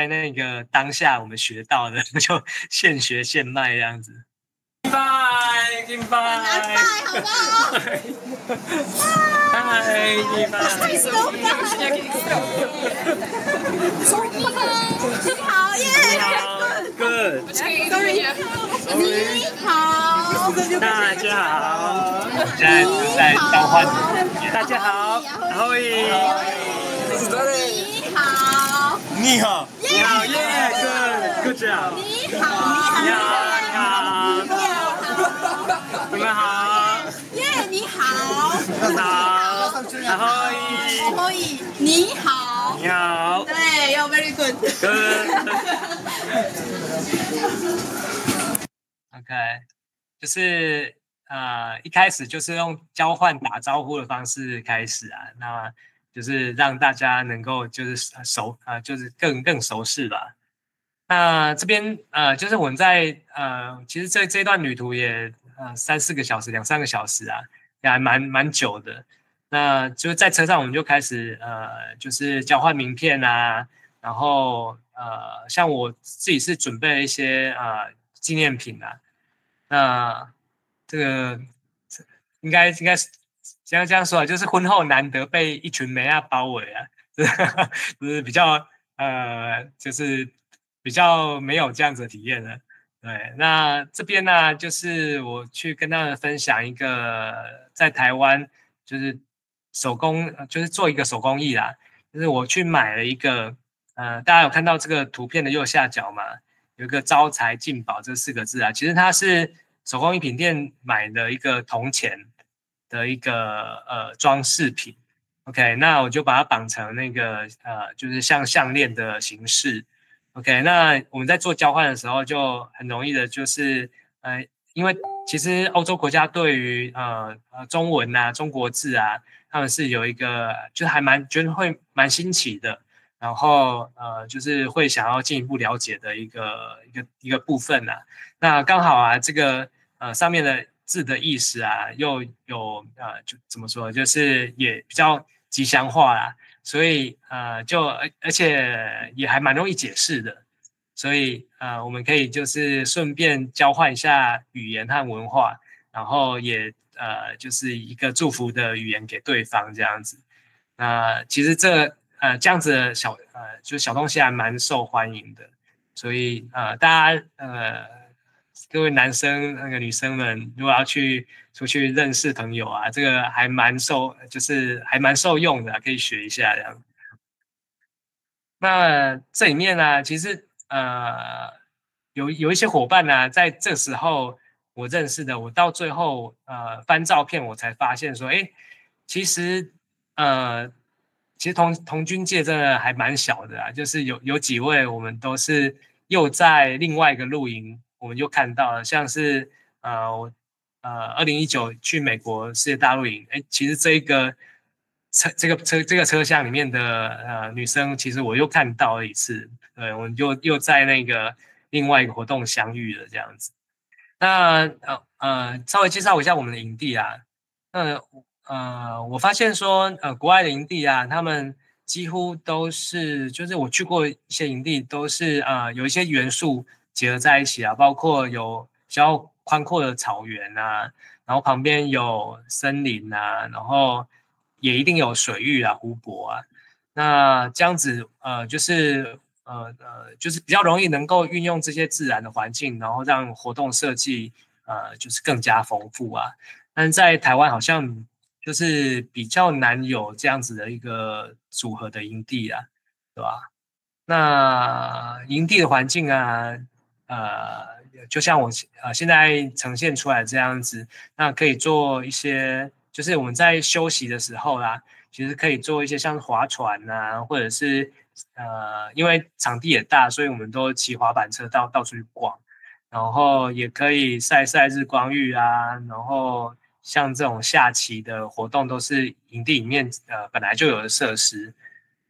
[SPEAKER 2] 那个当下我们学到的，就现学现卖这样子。Goodbye，
[SPEAKER 4] 拜，好不好？
[SPEAKER 2] 嗨，你好。
[SPEAKER 4] 你好耶
[SPEAKER 2] Good。
[SPEAKER 4] Sorry，你好，
[SPEAKER 2] 大家好。现在在交换。大家好。然后
[SPEAKER 4] 你好，
[SPEAKER 2] 你好。你好耶 ，Good job。
[SPEAKER 4] 你好，
[SPEAKER 2] 你好。你们好。
[SPEAKER 4] 耶，你好，
[SPEAKER 2] 好。然后
[SPEAKER 4] 你好，
[SPEAKER 2] 你好。
[SPEAKER 4] 对，要 very good。OK，
[SPEAKER 2] 就是一开始就是用交换打招呼的方式开始啊，那就是让大家能够就是就是更熟识吧。那这边就是我们在其实这段旅途也3-4个小时，2-3个小时啊，也还蛮久的。那就是在车上我们就开始就是交换名片啊，然后像我自己是准备了一些纪念品啊。那这个应该是这样说啊，就是婚后难得被一群妹啊包围啊，就是比较就是比较没有这样子的体验的。对，那这边呢，就是我去跟他们分享一个在台湾就是手工，就是做一个手工艺啦，就是我去买了一个大家有看到这个图片的右下角吗？有一个招财进宝这4个字啊，其实它是手工艺品店买的一个铜钱的一个装饰品。OK， 那我就把它绑成那个就是像项链的形式。OK， 那我们在做交换的时候就很容易的，就是因为其实欧洲国家对于中文啊、中国字啊，他们是有一个就是觉得会蛮新奇的。然后就是会想要进一步了解的一个部分啊。那刚好啊，这个上面的字的意思啊，又有就怎么说，就是也比较吉祥话啦，所以而且也还蛮容易解释的，所以我们可以就是顺便交换一下语言和文化，然后也就是一个祝福的语言给对方这样子。那其实这样子的就是小东西还蛮受欢迎的，所以大家各位男生女生们，如果要出去认识朋友啊，这个还蛮受用的，可以学一下这样。那这里面呢，其实有一些伙伴呢，在这时候我认识的，我到最后翻照片，我才发现说，其实童军界真的还蛮小的啊，就是有几位我们都是又在另外一个露营，我们又看到了，像是2019去美国世界大露营，其实这个车厢里面的女生，其实我又看到了一次，对，我们又在那个另外一个活动相遇了这样子。那稍微介绍一下我们的营地啊，我发现说国外的营地啊，他们几乎都是，就是我去过一些营地，都是有一些元素结合在一起啊，包括有比较宽阔的草原啊，然后旁边有森林啊，然后也一定有水域啊、湖泊啊。那这样子就是就是比较容易能够运用这些自然的环境，然后让活动设计就是更加丰富啊。但是在台湾好像就是比较难有这样子的一个组合的营地啊，对吧？那营地的环境啊，就像我现在呈现出来这样子，那可以做一些，就是我们在休息的时候啦，其实可以做一些像划船啊，或者是因为场地也大，所以我们都骑滑板车到处去逛，然后也可以晒日光浴啊，然后像这种下棋的活动都是营地里面本来就有的设施。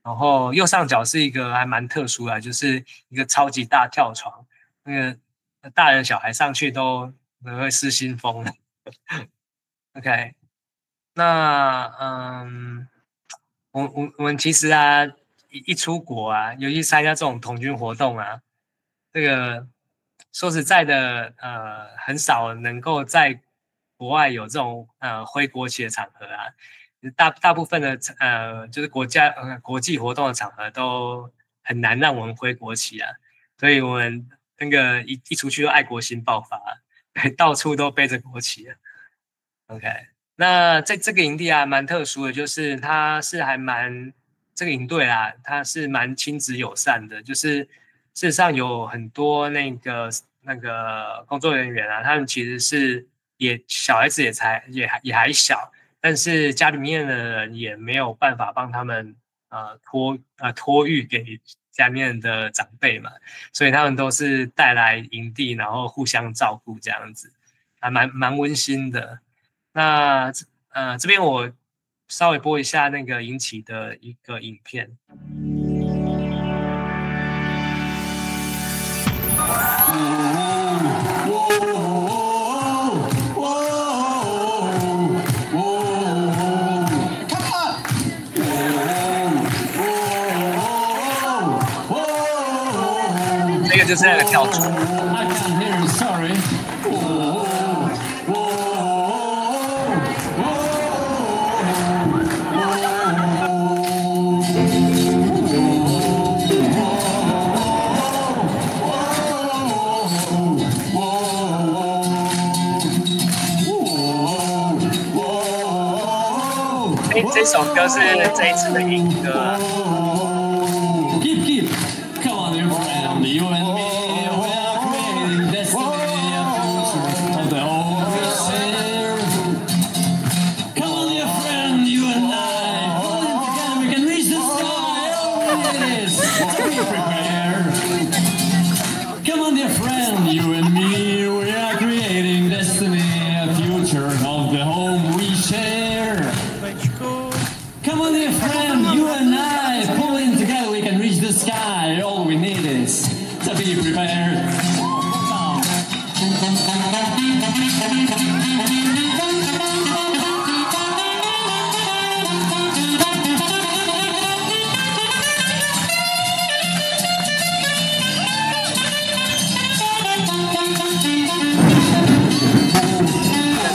[SPEAKER 2] 然后右上角是一个还蛮特殊的，就是一个超级大跳床，那个大人小孩上去都会失心疯。OK， 那我们其实啊，一出国啊，尤其参加这种童军活动啊，这个说实在的，很少能够在国外有这种挥国旗的场合啊。大部分的就是国际活动的场合都很难让我们挥国旗啊，所以我们那个一出去就爱国心爆发，到处都背着国旗啊。OK， 那在这个营地啊，蛮特殊的，就是它是还蛮这个营队啊，它是蛮亲子友善的，就是事实上有很多那个工作人员啊，他们其实是小孩子也还小。但是家里面的人也没有办法帮他们托育给家里面的长辈嘛，所以他们都是带来营地，然后互相照顾这样子，还蛮温馨的。那这边我稍微播一下那个引起的一个影片。这个就是那个跳床。这首歌是这一次的英歌。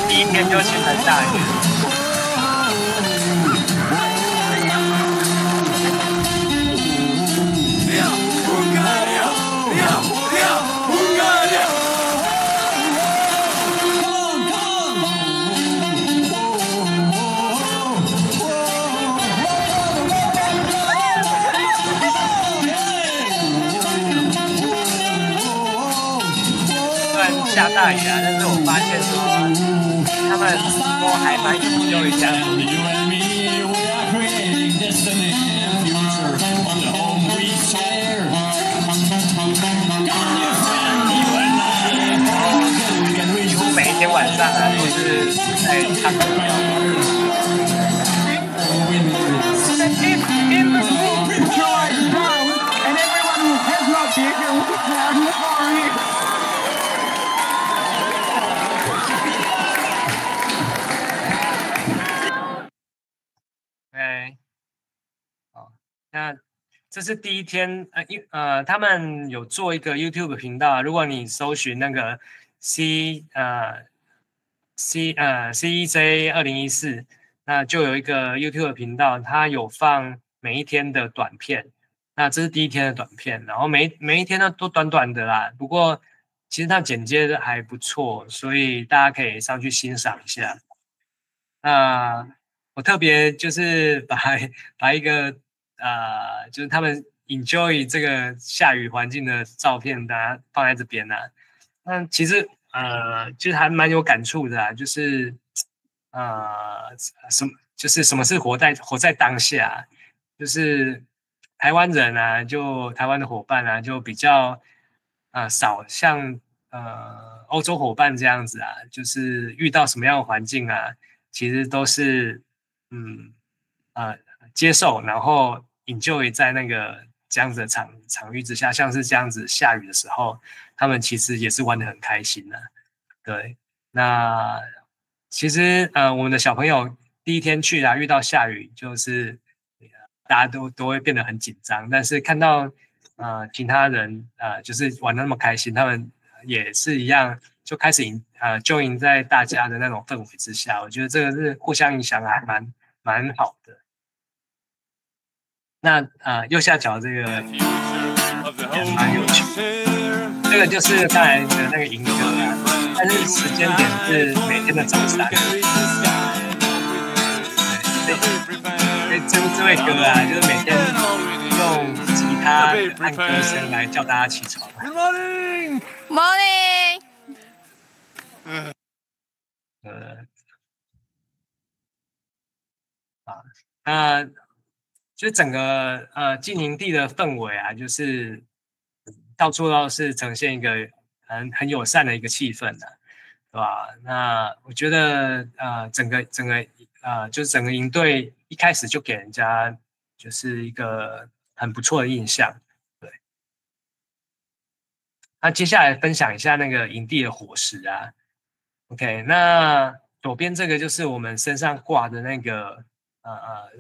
[SPEAKER 2] 第一天就下很大雨。下大雨啊，但是我发现说他们都还蛮有一下。几乎每一天晚上啊都是在唱歌。那这是第一天，他们有做一个 YouTube 频道，如果你搜寻那个 CEJ 2014，那就有一个 YouTube 频道，它有放每一天的短片。那这是第一天的短片，然后每一天呢都短短的啦，不过其实它剪接的还不错，所以大家可以上去欣赏一下。我特别就是把一个就是他们 enjoy 这个下雨环境的照片，大家放在这边呢。那其实就是还蛮有感触的啊，就是什么是活在当下，就是台湾人啊，就台湾的伙伴啊，就比较少像欧洲伙伴这样子啊，就是遇到什么样的环境啊，其实都是接受，然后enjoy在那个这样子的场域之下，像是这样子下雨的时候，他们其实也是玩得很开心的、对，那其实我们的小朋友第一天去啊，遇到下雨，就是大家都会变得很紧张，但是看到其他人就是玩得那么开心，他们也是一样，就开始join在大家的那种氛围之下，我觉得这个是互相影响还蛮好的。那右下角这个也蛮有趣的，这个就是刚才的那个银歌啊，但是时间点是每天的早上。这位哥啊，就是每天用吉他和歌声来叫大家起床。Good morning.
[SPEAKER 4] Morning.
[SPEAKER 2] 就整个进营地的氛围啊，就是到处都是呈现一个很友善的一个气氛的、对吧？那我觉得整个就是整个营队一开始就给人家就是一个很不错的印象，对。那接下来分享一下那个营地的伙食啊 ，OK， 那左边这个就是我们身上挂的那个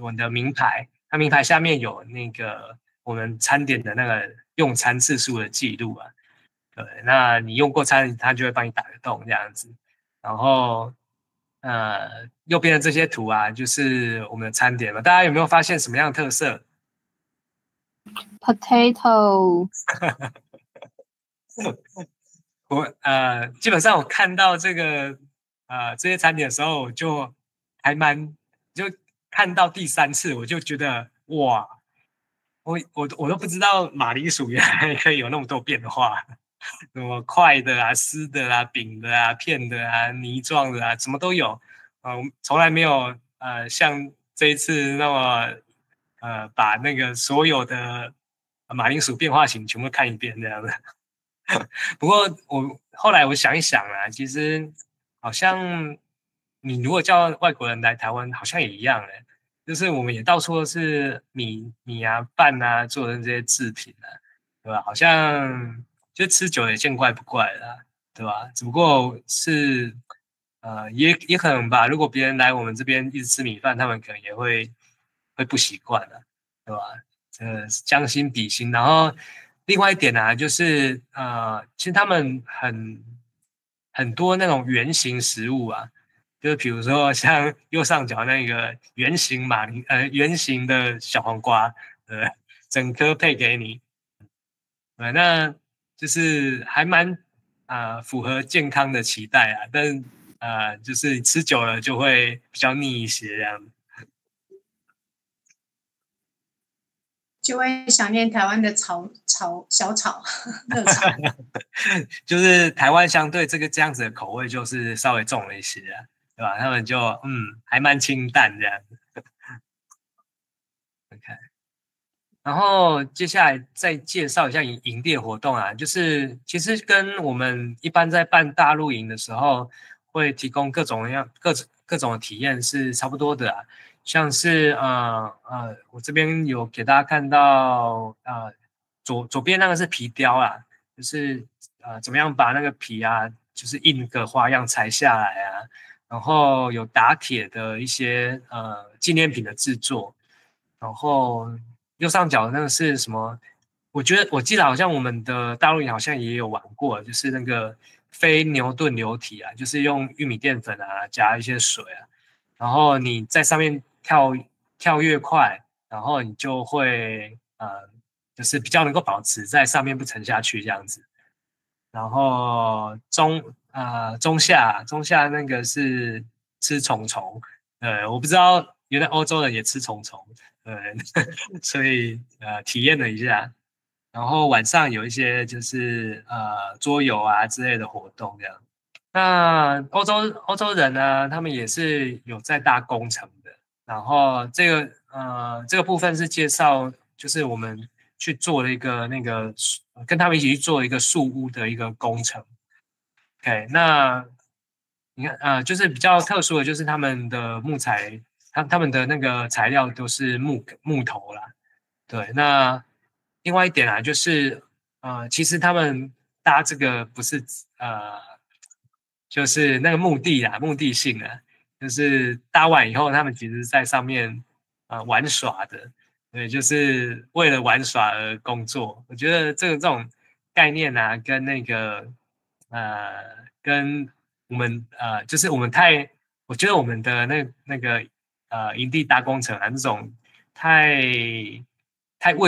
[SPEAKER 2] 我们的名牌。它名牌下面有那个我们餐点的那个用餐次数的记录啊，对，那你用过餐，它就会帮你打个洞这样子。然后右边的这些图啊，就是我们的餐点嘛，大家有没有发现什么样的特色
[SPEAKER 4] Potato
[SPEAKER 2] 我基本上我看到这个这些餐点的时候，就看到第3次，我就觉得哇，我都不知道马铃薯原来可以有那么多变化，什么块的啊、丝的啊、饼的啊、片的啊、泥状的啊，什么都有。从来没有像这一次那么把那个所有的马铃薯变化型全部看一遍这样的。不过后来我想一想啊，其实好像你如果叫外国人来台湾，好像也一样哎，就是我们也到处都是米啊、饭啊做的这些制品啊，对吧？好像就吃久了也见怪不怪了，对吧？只不过是也可能吧。如果别人来我们这边一直吃米饭，他们可能也会不习惯了，对吧？将心比心，然后另外一点啊，就是其实他们很多那种圆形食物啊，就是比如说像右上角那个圆形圆形的小黄瓜，整颗配给你，那就是还蛮符合健康的期待啊，但就是吃久了就会比较腻一些这样。
[SPEAKER 3] 就会想念台湾的小炒热炒。
[SPEAKER 2] 就是台湾相对这样子的口味就是稍微重了一些啊，对吧？他们就还蛮清淡这样子。OK， 然后接下来再介绍一下营地活动啊，就是其实跟我们一般在办大露营的时候会提供各种的体验是差不多的啊。像是我这边有给大家看到左边那个是皮雕啊，就是怎么样把那个皮啊，就是印个花样裁下来啊，然后有打铁的一些纪念品的制作，然后右上角那个是什么？我记得好像我们的大陆营好像也有玩过，就是那个非牛顿流体啊，就是用玉米淀粉啊加一些水啊，然后你在上面跳越快，然后你就会就是比较能够保持在上面不沉下去这样子。然后中下那个是吃虫虫，我不知道原来欧洲人也吃虫虫，所以体验了一下。然后晚上有一些就是桌游啊之类的活动这样。那欧洲人呢，他们也是有在搭工程的。然后这个部分是介绍就是我们去做了一个那个跟他们一起去做一个树屋的一个工程。OK， 那你看就是比较特殊的就是他们的木材，他们的那个材料都是木头啦。对，那另外一点啊，就是其实他们搭这个不是就是那个目的性啊，就是搭完以后，他们其实在上面玩耍的，对，就是为了玩耍而工作。我觉得这种概念啊，跟那个跟我们就是我觉得我们的那个营地搭工程啊，那种太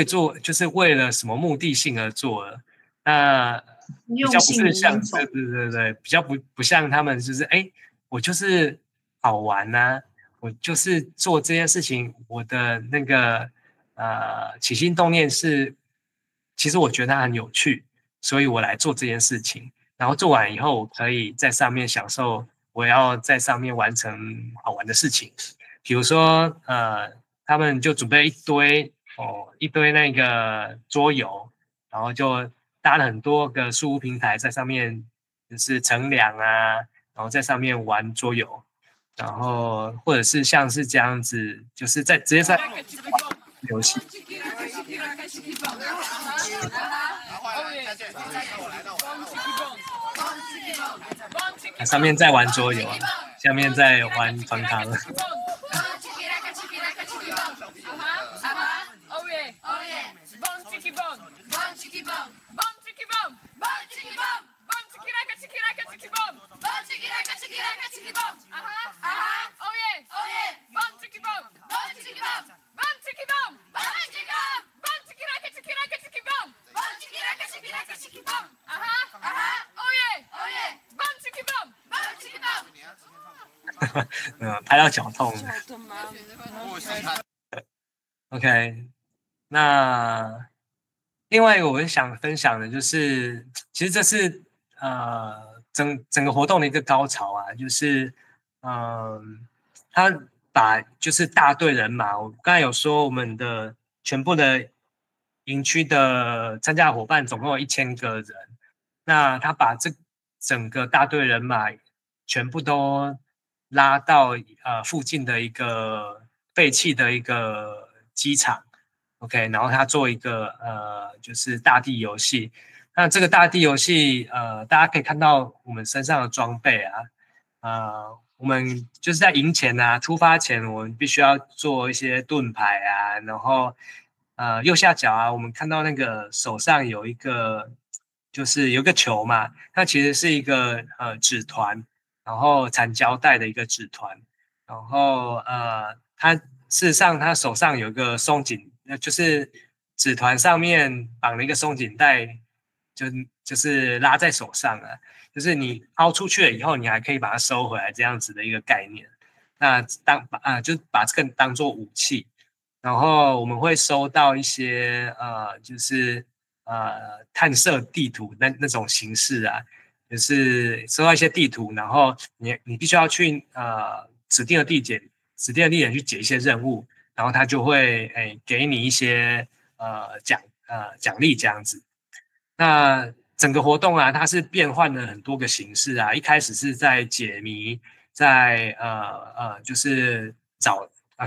[SPEAKER 2] 就是为了什么目的性而做了，那比较不是像对，比较不像他们就是我就是好玩啊，我就是做这件事情，我的那个起心动念是，其实我觉得它很有趣，所以我来做这件事情，然后做完以后，我可以在上面享受，我要在上面完成好玩的事情，比如说他们就准备一堆那个桌游，然后就搭了很多个树屋平台在上面，就是乘凉啊，然后在上面玩桌游，然后或者是像是这样子，就是直接在游戏。上面在玩桌游，下面在玩团康。拍到脚痛了。OK， 那另外一个我想分享的就是，其实这是整个活动的一个高潮啊，就是他把就是大队人马，我刚才有说我们的全部的营区的参加伙伴总共有1000个人，那他把这整个大队人马全部都拉到附近的一个废弃的一个机场 ，OK， 然后他做一个就是大地游戏。那这个大地游戏大家可以看到我们身上的装备啊，我们就是在营前啊，出发前我们必须要做一些盾牌啊，然后右下角啊，我们看到那个手上有一个就是有一个球嘛，它其实是一个纸团。然后缠胶带的一个纸团，然后他事实上他手上有个松紧，就是纸团上面绑了一个松紧带，就是拉在手上啊，就是你抛出去了以后，你还可以把它收回来这样子的一个概念。那就把这个当做武器，然后我们会收到一些就是探摄地图那种形式啊。就是收到一些地图，然后你必须要去指定的地点去解一些任务，然后他就会给你一些奖励这样子。那整个活动啊，它是变换了很多个形式啊，一开始是在解谜，在就是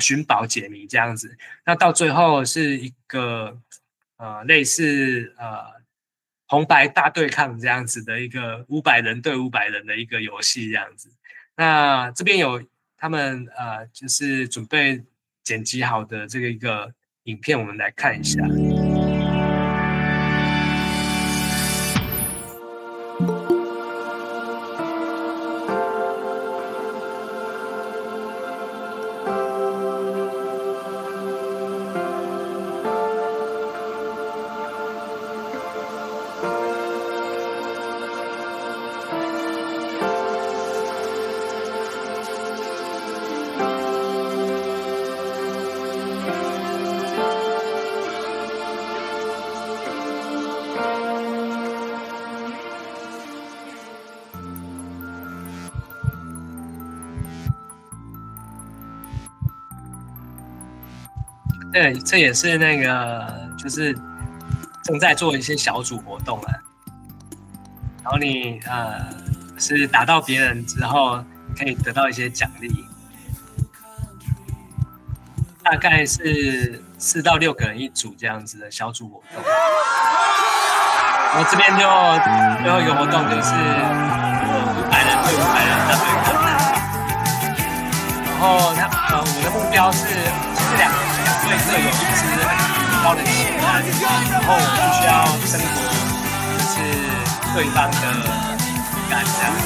[SPEAKER 2] 寻宝解谜这样子，那到最后是一个类似红白大对抗这样子的一个500人对500人的一个游戏这样子。那这边有他们就是准备剪辑好的这个一个影片，我们来看一下。对，这也是那个就是正在做一些小组活动啊。然后你是打到别人之后，可以得到一些奖励，大概是4到6个人一组这样子的小组活动。然后这边就最后一个活动就是500人对500人的对抗。然后我的目标是，其实两队各有一支很高的旗杆，然后我必须要争夺就是对方的杆这样子，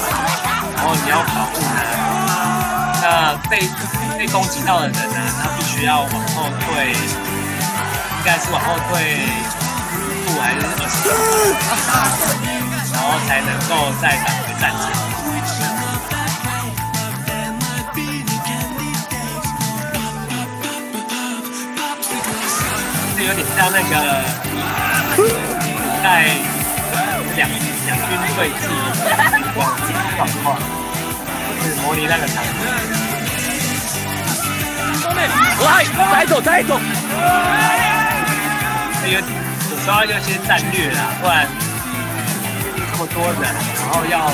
[SPEAKER 2] 然后你要保护他。那被攻击到的人呢，他必须要往后退，应该是往后退5步还是20步，然后才能够再返回战场。这有点像那个在两军对峙的状况，就是模拟那个场景。
[SPEAKER 7] 来，再走。
[SPEAKER 2] 有时候要些战略啦，不然这么多人，然后要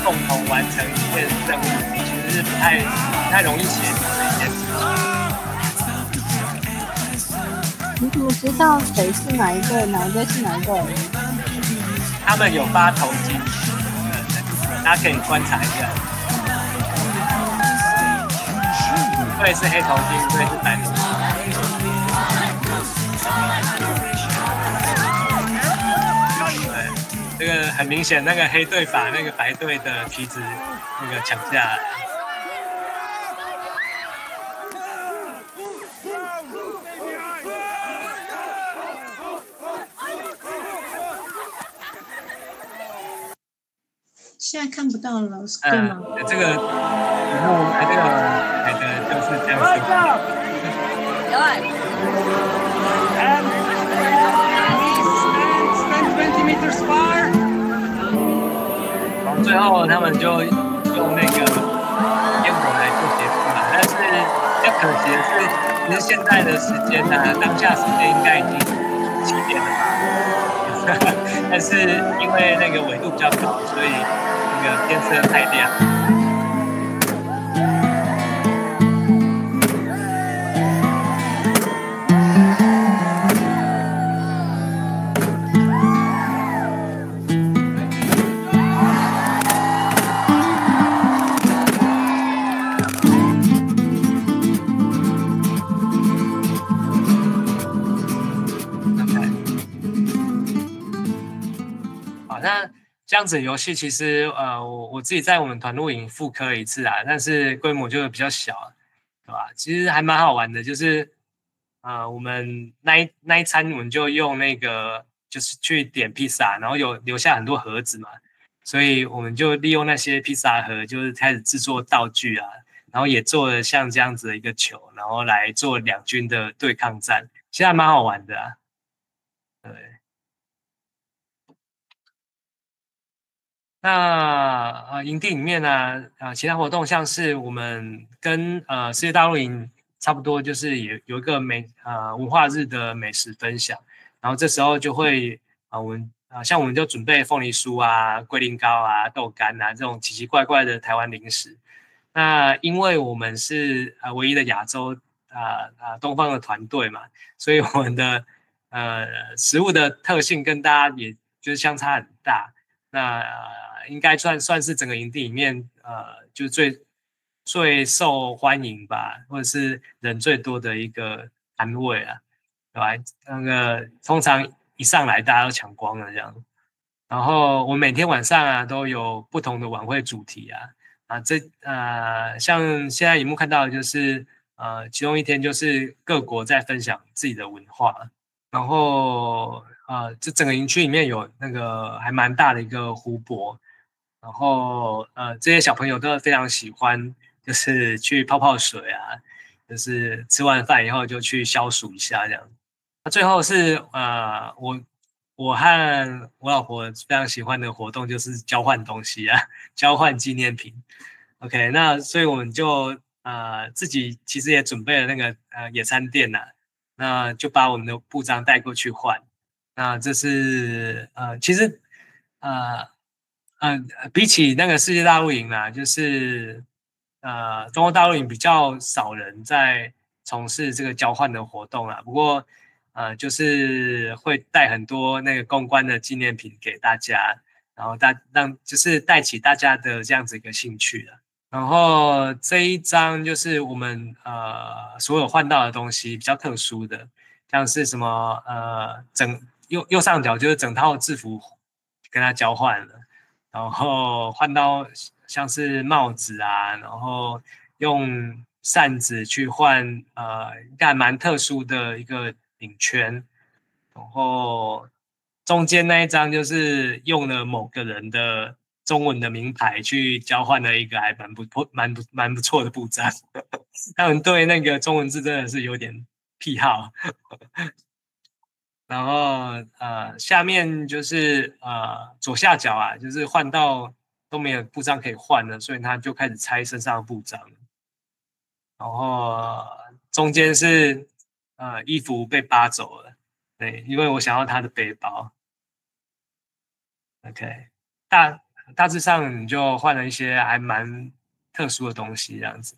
[SPEAKER 2] 共同完成一件任务，其实是不太容易协调的一件事情。
[SPEAKER 4] 你怎么知道谁是哪一队，哪一队是哪一队？
[SPEAKER 2] 他们有发头巾，大家可以观察一下。一队是黑头巾，一队是白头巾。对，这个很明显，那个黑队把那个白队的旗子那个抢下来。
[SPEAKER 3] 现在看不到了，对吗？
[SPEAKER 2] 这个题目排的就是这样子。然后最后他们就用那个烟火来做结束了，但是比较可惜的是，其实现在的时间呢，当下时间应该已经7点了吧。但是因为那个纬度比较高，所以那个天色太亮。那这样子的游戏其实我自己在我们团露营复刻一次啊，但是规模就比较小，对吧？其实还蛮好玩的，就是我们那一餐我们就用那个就是去点披萨，然后有留下很多盒子嘛，所以我们就利用那些披萨盒，就是开始制作道具啊，然后也做了像这样子的一个球，然后来做两军的对抗战，其实还蛮好玩的啊，对。那营地里面呢，其他活动像是我们跟世界大露营差不多，就是也有一个文化日的美食分享，然后这时候就会像我们就准备凤梨酥啊、龟苓膏啊、豆干啊这种奇奇怪怪的台湾零食。那因为我们是唯一的亚洲东方的团队嘛，所以我们的食物的特性跟大家也就是相差很大。那应该算是整个营地里面就是最受欢迎吧，或者是人最多的一个摊位啊，对吧？那个通常一上来大家都抢光了这样。然后我每天晚上都有不同的晚会主题像现在荧幕看到的就是其中一天就是各国在分享自己的文化，然后这整个营区里面有那个还蛮大的一个湖泊，然后这些小朋友都非常喜欢，就是去泡水啊，就是吃完饭以后就去消暑一下这样。那最后是我和我老婆非常喜欢的活动就是交换东西啊，交换纪念品。OK， 那所以我们就自己其实也准备了那个野餐垫啊，那就把我们的部长带过去换。那这是其实比起那个世界大陆营啦，就是中国大陆营比较少人在从事这个交换的活动啦。不过就是会带很多那个公关的纪念品给大家，然后就是带起大家的这样子一个兴趣了。然后这一张就是我们所有换到的东西比较特殊的，像是什么右上角就是整套制服跟他交换了，然后换到像是帽子啊，然后用扇子去换应该蛮特殊的一个领圈，然后中间那一张就是用了某个人的中文的名牌去交换了一个还蛮不错的布章。他们对那个中文字真的是有点癖好。然后下面就是左下角啊，就是换到都没有布章可以换了，所以他就开始拆身上的布章。然后中间是衣服被扒走了，对，因为我想要他的背包。OK， 大致上你就换了一些还蛮特殊的东西这样子。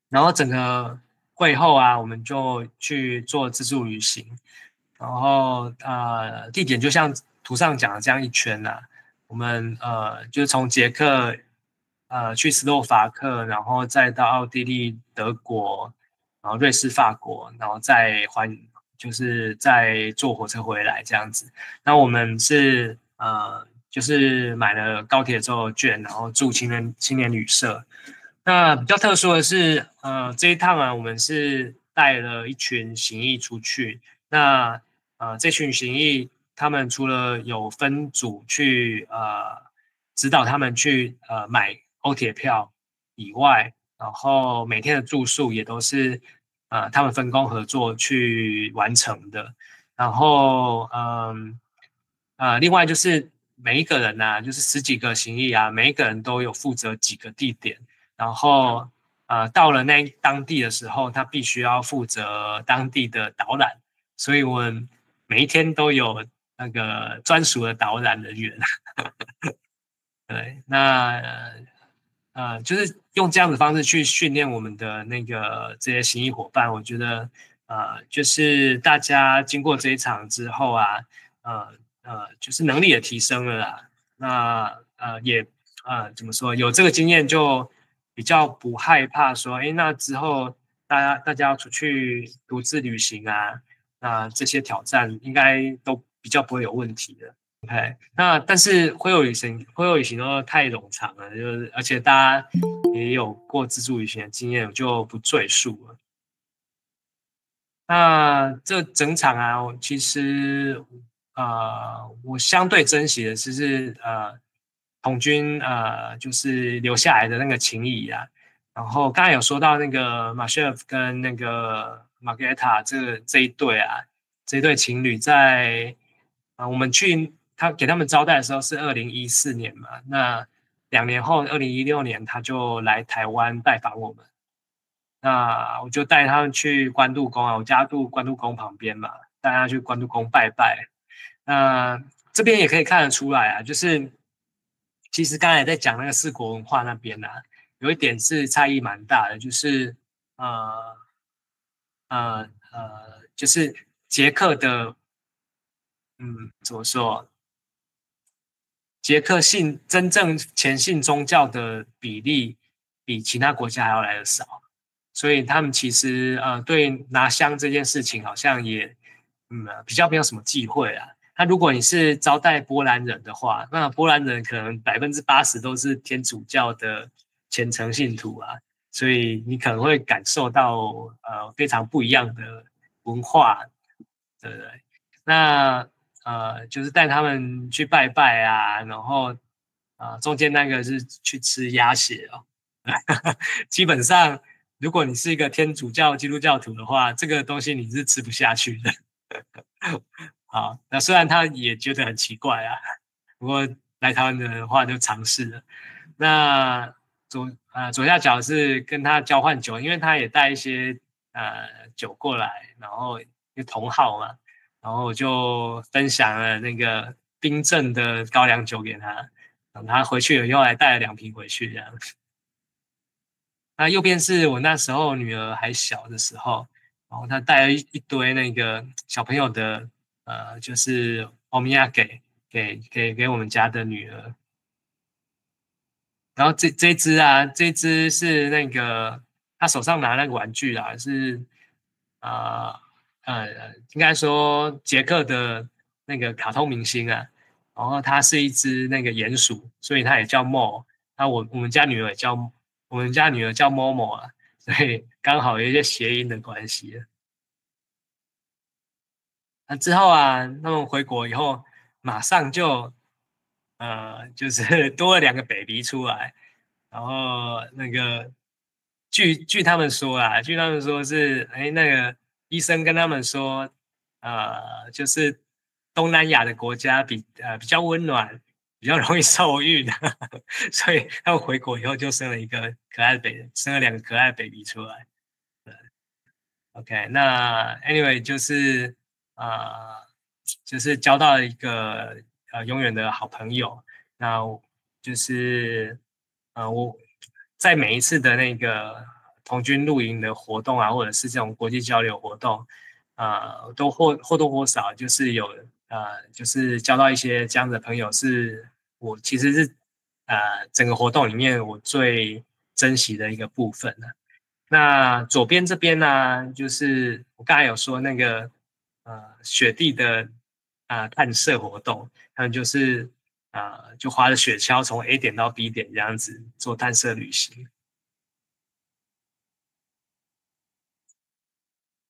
[SPEAKER 2] 然后整个会后啊，我们就去做自助旅行，然后地点就像图上讲的这样一圈啦。我们就是从捷克去斯洛伐克，然后再到奥地利、德国，然后瑞士、法国，然后就是再坐火车回来这样子。那我们是就是买了高铁之后券，然后住青年旅社。那比较特殊的是，这一趟啊，我们是带了一群行役出去。那这群行役，他们除了有分组去指导他们去买欧铁票以外，然后每天的住宿也都是他们分工合作去完成的。然后另外就是每一个人啊，就是10几个行役啊，每一个人都有负责几个地点。然后到了当地的时候，他必须要负责当地的导览，所以我们每一天都有那个专属的导览人员。对，那就是用这样的方式去训练我们的那个这些行役伙伴，我觉得就是大家经过这一场之后啊，就是能力也提升了啦。那也怎么说，有这个经验就比较不害怕说，那之后大家要出去独自旅行啊，那这些挑战应该都比较不会有问题的。OK， 那但是会有旅行都太冗长了，就是而且大家也有过自助旅行的经验，我就不赘述了。那这整场啊，其实我相对珍惜的是统军就是留下来的那个情谊啊。然后刚才有说到那个马歇尔跟那个玛格丽塔这一对啊，这一对情侣在我们去给他们招待的时候是2014年嘛，那2年后2016年他就来台湾拜访我们。那我就带他们去关渡宫啊，我家住关渡宫旁边嘛，带他去关渡宫拜拜。那这边也可以看得出来啊，就是其实刚才在讲那个4国文化那边啊，有一点是差异蛮大的，就是就是捷克的，怎么说？捷克真正虔信宗教的比例比其他国家还要来得少，所以他们其实对拿香这件事情好像也比较没有什么忌讳啊。那如果你是招待波兰人的话，那波兰人可能80%都是天主教的虔诚信徒啊，所以你可能会感受到非常不一样的文化，对不对？那就是带他们去拜拜啊，然后中间那个是去吃鸭血哦。基本上，如果你是一个天主教、基督教徒的话，这个东西你是吃不下去的。好，那虽然他也觉得很奇怪啊，不过来台湾的话就尝试了。那左下角是跟他交换酒，因为他也带一些酒过来，然后就同号嘛，然后我就分享了那个冰镇的高粱酒给他，然后他回去了以后还带了2瓶回去这样。那右边是我那时候女儿还小的时候，然后他带了一堆那个小朋友的就是欧米亚给我们家的女儿。然后这只是那个他手上拿那个玩具啦，是应该说捷克的那个卡通明星啊。然后它是一只那个鼹鼠，所以它也叫 Mo。那我们家女儿叫Momo 啊，所以刚好有一些谐音的关系。那之后啊，他们回国以后，马上就就是多了2个 baby 出来。然后那个据他们说啊，是那个医生跟他们说，就是东南亚的国家比较温暖，比较容易受孕的，所以他们回国以后就生了2个可爱的 baby 出来。OK， 那 anyway 就是就是交到了一个永远的好朋友。那就是我在每一次的那个童军露营的活动啊，或者是这种国际交流活动，都或多或少就是有就是交到一些这样的朋友，是我其实是整个活动里面我最珍惜的一个部分呢。那左边这边呢，就是我刚才有说那个雪地的探射活动，他们就是就划着雪橇从 A 点到 B 点这样子做探射旅行。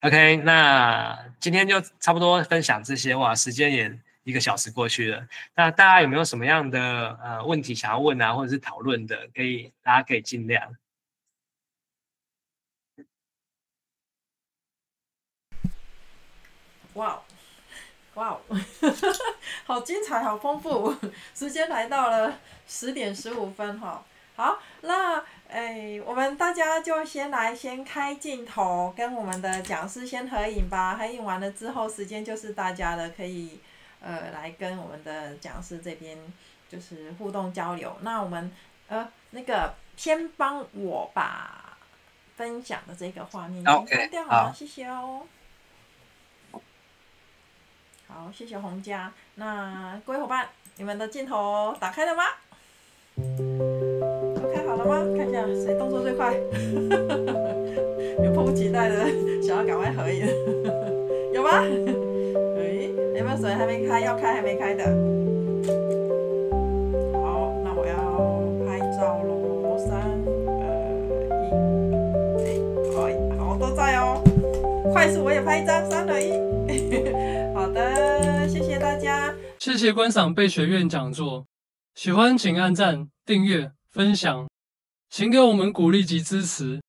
[SPEAKER 2] OK， 那今天就差不多分享这些，哇，时间也1个小时过去了。那大家有没有什么样的问题想要问啊，或者是讨论的，大家可以尽量。
[SPEAKER 1] 哇哦，好精彩，好丰富！时间来到了10点15分哈。好，那我们大家就先开镜头，跟我们的讲师先合影吧。合影完了之后，时间就是大家的，可以来跟我们的讲师这边就是互动交流。那我们那个先帮我把分享的这个画面先关掉好吗？谢谢哦。好，谢谢洪家。那各位伙伴，你们的镜头打开了吗？都开好了吗？看一下谁动作最快，有迫不及待的想要赶快合影，有吗？有没有谁还没开？要开还没开的？好，那我要拍照喽，3、2、1，好，都在哦。快速我也拍一张，3、2、1。好的，谢谢大家。
[SPEAKER 8] 谢谢观赏贝学院讲座，喜欢请按赞、订阅、分享，请给我们鼓励及支持。